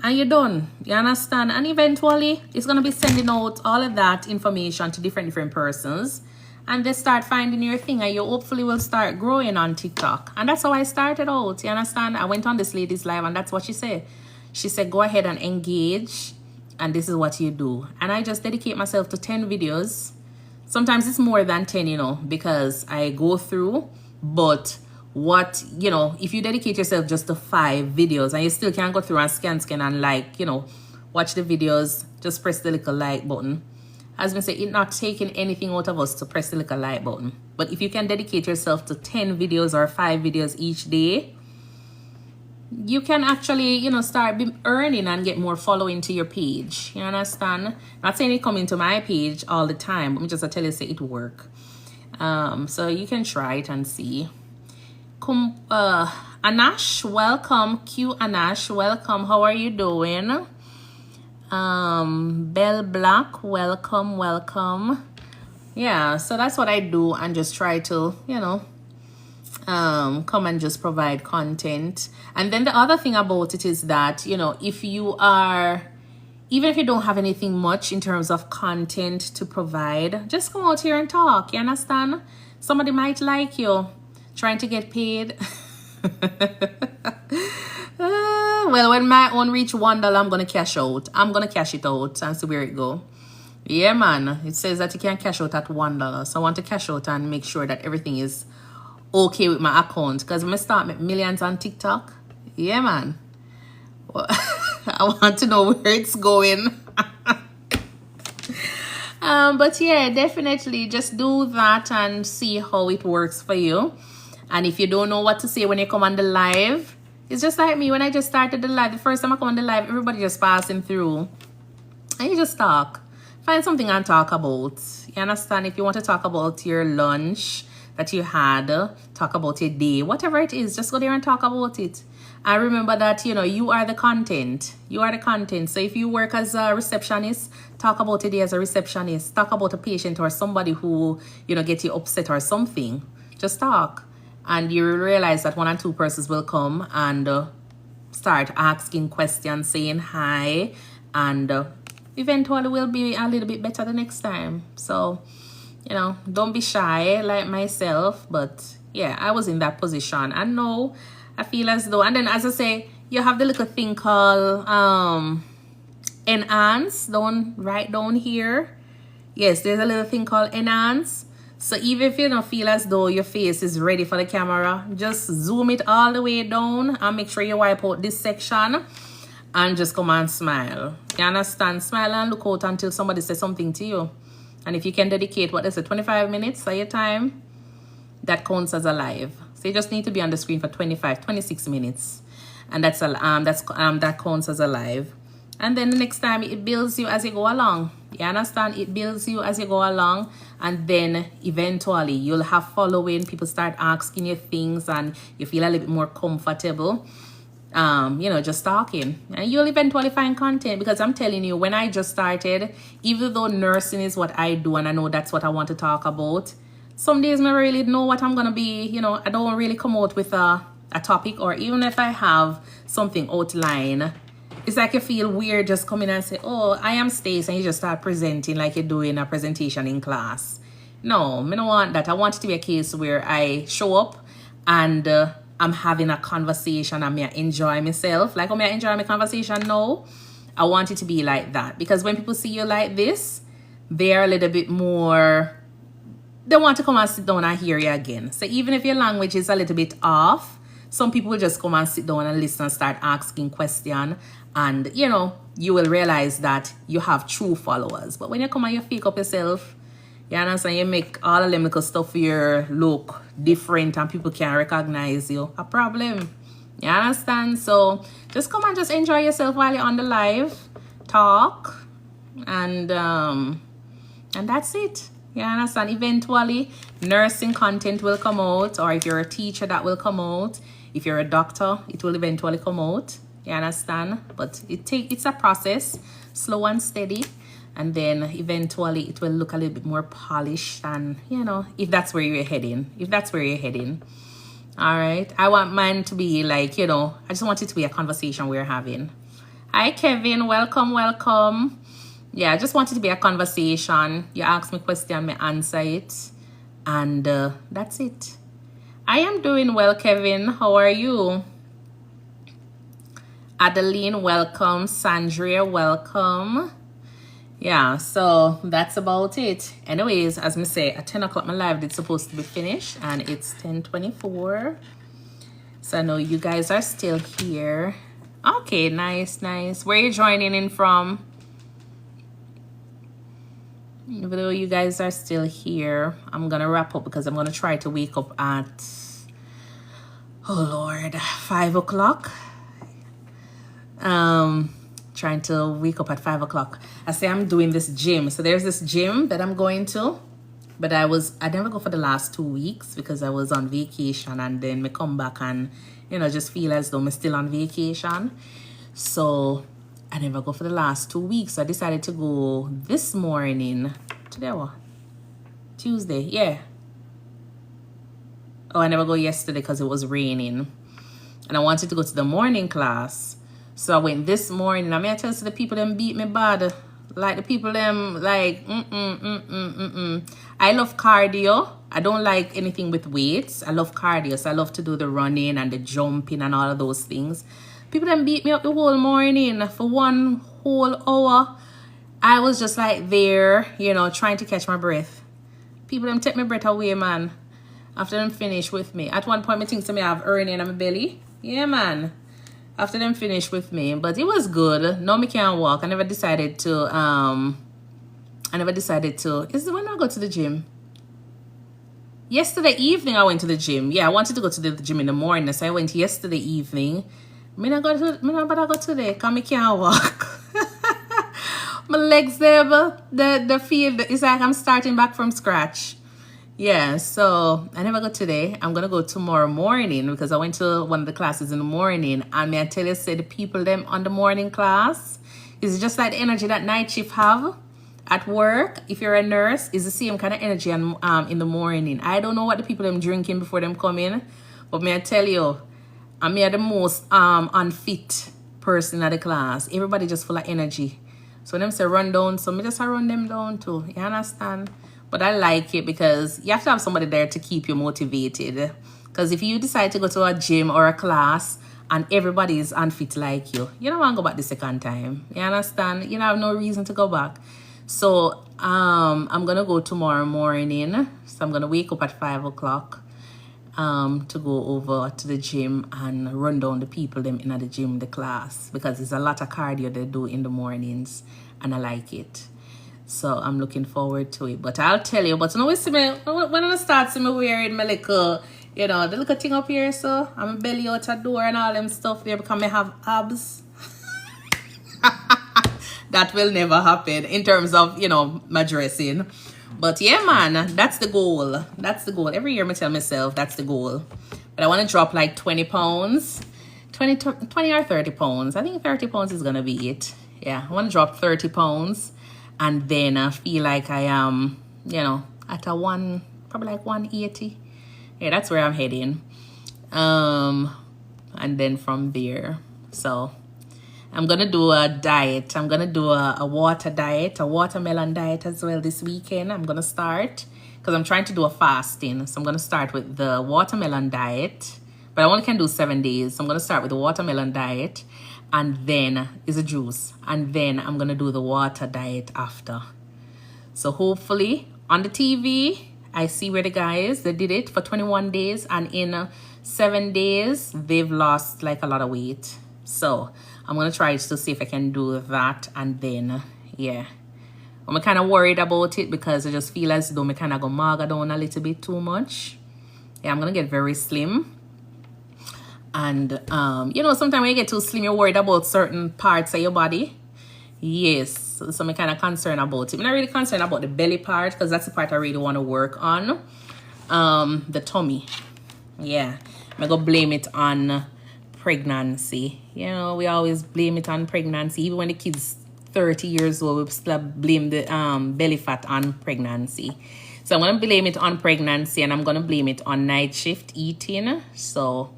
And you're done. You understand? And eventually, it's going to be sending out all of that information to different persons. And they start finding your thing. And you hopefully will start growing on TikTok. And that's how I started out. You understand? I went on this lady's live and that's what she said. She said, go ahead and engage. And this is what you do. And I just dedicate myself to 10 videos. Sometimes it's more than 10, you know, because I go through. But what, you know, if you dedicate yourself just to 5 videos and you still can go through and scan and like, you know, watch the videos, just press the little like button. As we say, it's not taking anything out of us to press the little like button. But if you can dedicate yourself to 10 videos or 5 videos each day, you can actually, you know, start earning and get more following to your page. You understand? Not saying it come into my page all the time, but I'm just tell you, say it work. So you can try it and see. Anash, welcome. Q Anash, welcome. How are you doing? Bell Black, welcome. Yeah, so that's what I do, and just try to, you know, come and just provide content. And then the other thing about it is that, you know, if you are, even if you don't have anything much in terms of content to provide, just come out here and talk. You understand? Somebody might like you. Trying to get paid. Well, when my own reach $1, I'm going to cash out. I'm going to cash it out and see where it go. Yeah, man. It says that you can cash out at $1. So I want to cash out and make sure that everything is okay with my account. Because I'm going to start making millions on TikTok. Yeah, man. Well, I want to know where it's going. But yeah, definitely just do that and see how it works for you. And if you don't know what to say when you come on the live, it's just like me when I just started the live. The first time I come on the live, everybody just passing through. And you just talk. Find something and talk about. You understand? If you want to talk about your lunch that you had, talk about your day, whatever it is, just go there and talk about it. And remember that, you know, you are the content. You are the content. So if you work as a receptionist, talk about your day as a receptionist. Talk about a patient or somebody who, you know, get you upset or something. Just talk. And you realize that 1 or 2 persons will come and start asking questions, saying hi. And eventually will be a little bit better the next time. So, you know, don't be shy like myself. But yeah, I was in that position. And now I feel as though, and then as I say, you have the little thing called enhance. Don't write down here. Yes, there's a little thing called enhance. So even if you don't feel as though your face is ready for the camera, just zoom it all the way down and make sure you wipe out this section and just come and smile. You understand? Smile and look out until somebody says something to you. And if you can dedicate, what they say, 25 minutes of your time, that counts as a live. So you just need to be on the screen for 26 minutes. And that counts as a live. And then the next time, it builds you as you go along. You understand? It builds you as you go along. And then eventually, you'll have following. People start asking you things and you feel a little bit more comfortable. You know, just talking. And you'll eventually find content. Because I'm telling you, when I just started, even though nursing is what I do and I know that's what I want to talk about, some days I don't really know what I'm going to be. You know, I don't really come out with a topic, or even if I have something outlined, it's like you feel weird just coming and say, oh, I am Stace, and you just start presenting like you're doing a presentation in class. No, I don't want that. I want it to be a case where I show up and I'm having a conversation and I enjoy myself. Like when I enjoy my conversation now, I want it to be like that. Because when people see you like this, they're a little bit more, they want to come and sit down and hear you again. So even if your language is a little bit off, some people will just come and sit down and listen and start asking questions. And, you know, you will realize that you have true followers. But when you come and you fake up yourself, you understand, you make all the little stuff here look different and people can't recognize you, a problem. You understand? So just come and just enjoy yourself while you're on the live, talk, and that's it. You understand? Eventually, nursing content will come out, or if you're a teacher, that will come out. If you're a doctor, it will eventually come out. You understand? But it's a process, slow and steady, and then eventually it will look a little bit more polished. And you know, if that's where you're heading, all right. I want mine to be like, you know, I just want it to be a conversation we're having. Hi Kevin, welcome. Yeah, I just want it to be a conversation. You ask me a question, I answer it, and that's it. I am doing well, Kevin. How are you? Adeline, welcome. Sandria, welcome. Yeah, so that's about it. Anyways, as I say, at 10 o'clock my live is supposed to be finished, and it's 10:24. So I know you guys are still here. Okay, nice. Where are you joining in from? Even though you guys are still here, I'm gonna wrap up because I'm gonna try to wake up at, oh Lord, 5 o'clock. Trying to wake up at 5 o'clock. I say I'm doing this gym. So there's this gym that I'm going to, but I never go for the last 2 weeks because I was on vacation, and then me come back and, you know, just feel as though I'm still on vacation. So I never go for the last 2 weeks. So I decided to go this morning. Today what? Tuesday, yeah. Oh, I never go yesterday because it was raining. And I wanted to go to the morning class. So I went this morning. I mean, I tell you, the people them beat me bad. Like the people them like, I love cardio. I don't like anything with weights. I love cardio. So I love to do the running and the jumping and all of those things. People them beat me up the whole morning for 1 whole hour. I was just like there, you know, trying to catch my breath. People them take my breath away, man. After them finish with me. At one point, I think I have earning in my belly. Yeah, man. After them finish with me, but it was good. No, me can't walk. I never decided to. Is it when I go to the gym? Yesterday evening, I went to the gym. Yeah, I wanted to go to the gym in the morning, so I went yesterday evening. Me not go today, cause me can't walk. My legs there, the feel it's like I'm starting back from scratch. Yeah, so I never go today. I'm gonna go tomorrow morning because I went to one of the classes in the morning, and may I tell you, say the people them on the morning class is just like the energy that night shift have at work. If you're a nurse, is the same kind of energy in the morning. I don't know what the people them drinking before them come in, but may I tell you, I'm the most unfit person at the class. Everybody just full of energy. So when them say run down, so me just run them down too. You understand? But I like it because you have to have somebody there to keep you motivated. Because if you decide to go to a gym or a class and everybody is unfit like you don't want to go back the second time. You understand? You don't have no reason to go back. So I'm gonna go tomorrow morning. So I'm gonna wake up at 5 o'clock to go over to the gym and run down the people them in the gym, the class, because there's a lot of cardio they do in the mornings and I like it. So I'm looking forward to it. But I'll tell you, but you know, see me, when I start see me wearing my little, you know, the little thing up here, so I'm belly out a door and all them stuff there because I have abs. That will never happen in terms of, you know, my dressing. But yeah, man, that's the goal. That's the goal. Every year I tell myself that's the goal. But I want to drop like 20 pounds. 20 or 30 pounds. I think 30 pounds is going to be it. Yeah, I want to drop 30 pounds. And then I feel like I am, you know, at a probably like 180. Yeah, that's where I'm heading. And then from there, so I'm going to do a diet. I'm going to do a water diet, a watermelon diet as well this weekend. I'm going to start because I'm trying to do a fasting. So I'm going to start with the watermelon diet, but I only can do 7 days. So I'm going to start with the watermelon diet and then is a juice. And then I'm going to do the water diet after. So hopefully on the TV, I see where the guys, they did it for 21 days. And in 7 days, they've lost like a lot of weight. So I'm going to try to see if I can do that. And then, yeah. I'm kind of worried about it because I just feel as though I kind of go maga down a little bit too much. Yeah, I'm going to get very slim. And, you know, sometimes when you get too slim, you're worried about certain parts of your body. Yes. So I'm kind of concerned about it. I'm not really concerned about the belly part because that's the part I really want to work on. The tummy. Yeah. I'm going to blame it on pregnancy. You know, we always blame it on pregnancy. Even when the kid's 30 years old, we still blame the belly fat on pregnancy. So I'm going to blame it on pregnancy and I'm going to blame it on night shift eating. So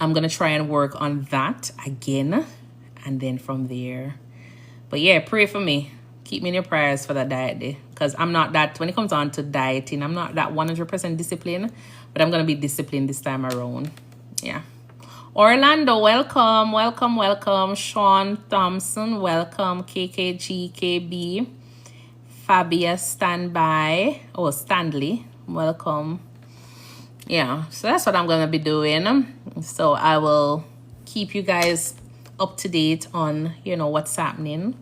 I'm going to try and work on that again. And then from there. But yeah, pray for me. Keep me in your prayers for that diet day. Because I'm not that, when it comes on to dieting, I'm not that 100% disciplined. But I'm going to be disciplined this time around. Yeah. Orlando, welcome, welcome, welcome. Sean Thompson, welcome. KKGKB. Fabia, standby. Oh, Stanley, welcome. Yeah, so that's what I'm going to be doing. So I will keep you guys up to date on, you know, what's happening.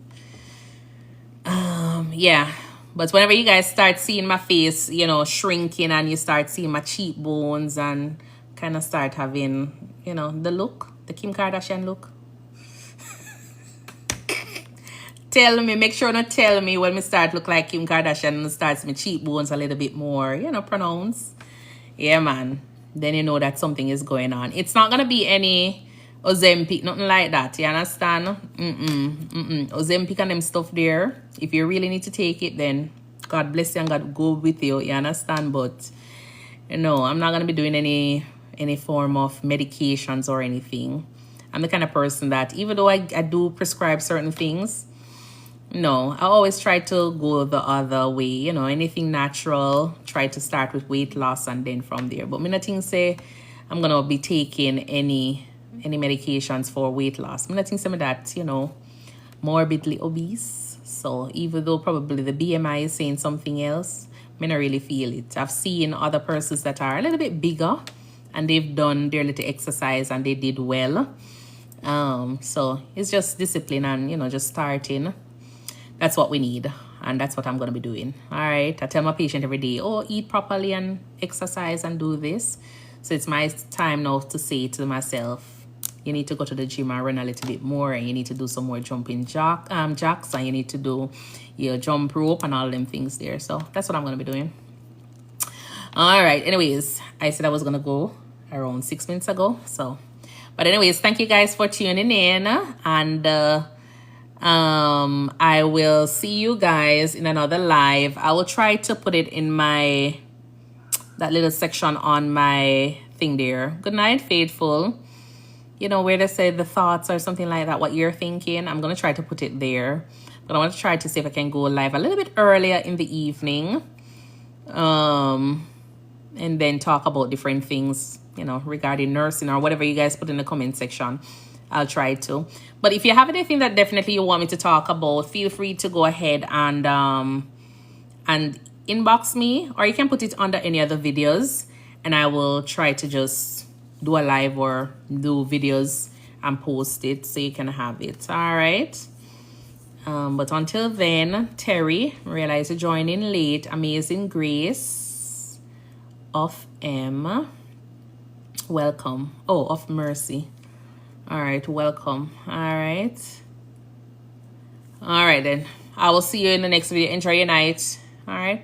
Yeah, but whenever you guys start seeing my face, you know, shrinking and you start seeing my cheekbones and kind of start having, you know, the look, the Kim Kardashian look. Tell me, make sure not tell me when me start look like Kim Kardashian and starts my cheekbones a little bit more, you know, pronounced. Yeah, man. Then you know that something is going on. It's not going to be any Ozempic, nothing like that. You understand? Ozempic and them stuff there. If you really need to take it, then God bless you and God go with you. You understand? But, you know, I'm not going to be doing any form of medications or anything. I'm the kind of person that even though I do prescribe certain things, no, I always try to go the other way. You know, anything natural, try to start with weight loss and then from there. But me nothing say I'm going to be taking any medications for weight loss. Me nothing say me that, you know, morbidly obese. So even though probably the BMI is saying something else, me not really feel it. I've seen other persons that are a little bit bigger and they've done their little exercise and they did well. So it's just discipline and, you know, just starting. That's what we need. And that's what I'm going to be doing. All right. I tell my patient every day, oh, eat properly and exercise and do this. So it's my time now to say to myself, you need to go to the gym and run a little bit more. And you need to do some more jumping jacks. And you need to do your jump rope and all them things there. So that's what I'm going to be doing. All right. Anyways, I said I was going to go around 6 minutes ago. So, but anyways, thank you guys for tuning in. And, I will see you guys in another live. I will try to put it in that little section on my thing there. Good night, faithful. You know, where they say the thoughts or something like that, what you're thinking. I'm going to try to put it there. But I want to try to see if I can go live a little bit earlier in the evening. And then talk about different things, you know, regarding nursing or whatever you guys put in the comment section. I'll try to. But if you have anything that definitely you want me to talk about, feel free to go ahead and inbox me, or you can put it under any other videos, and I will try to just do a live or do videos and post it so you can have it. All right. But until then, Terry, realize you're joining late. Amazing Grace of M, welcome. Oh, of Mercy. All right, welcome. All right then, I will see you in the next video. Enjoy your night. All right.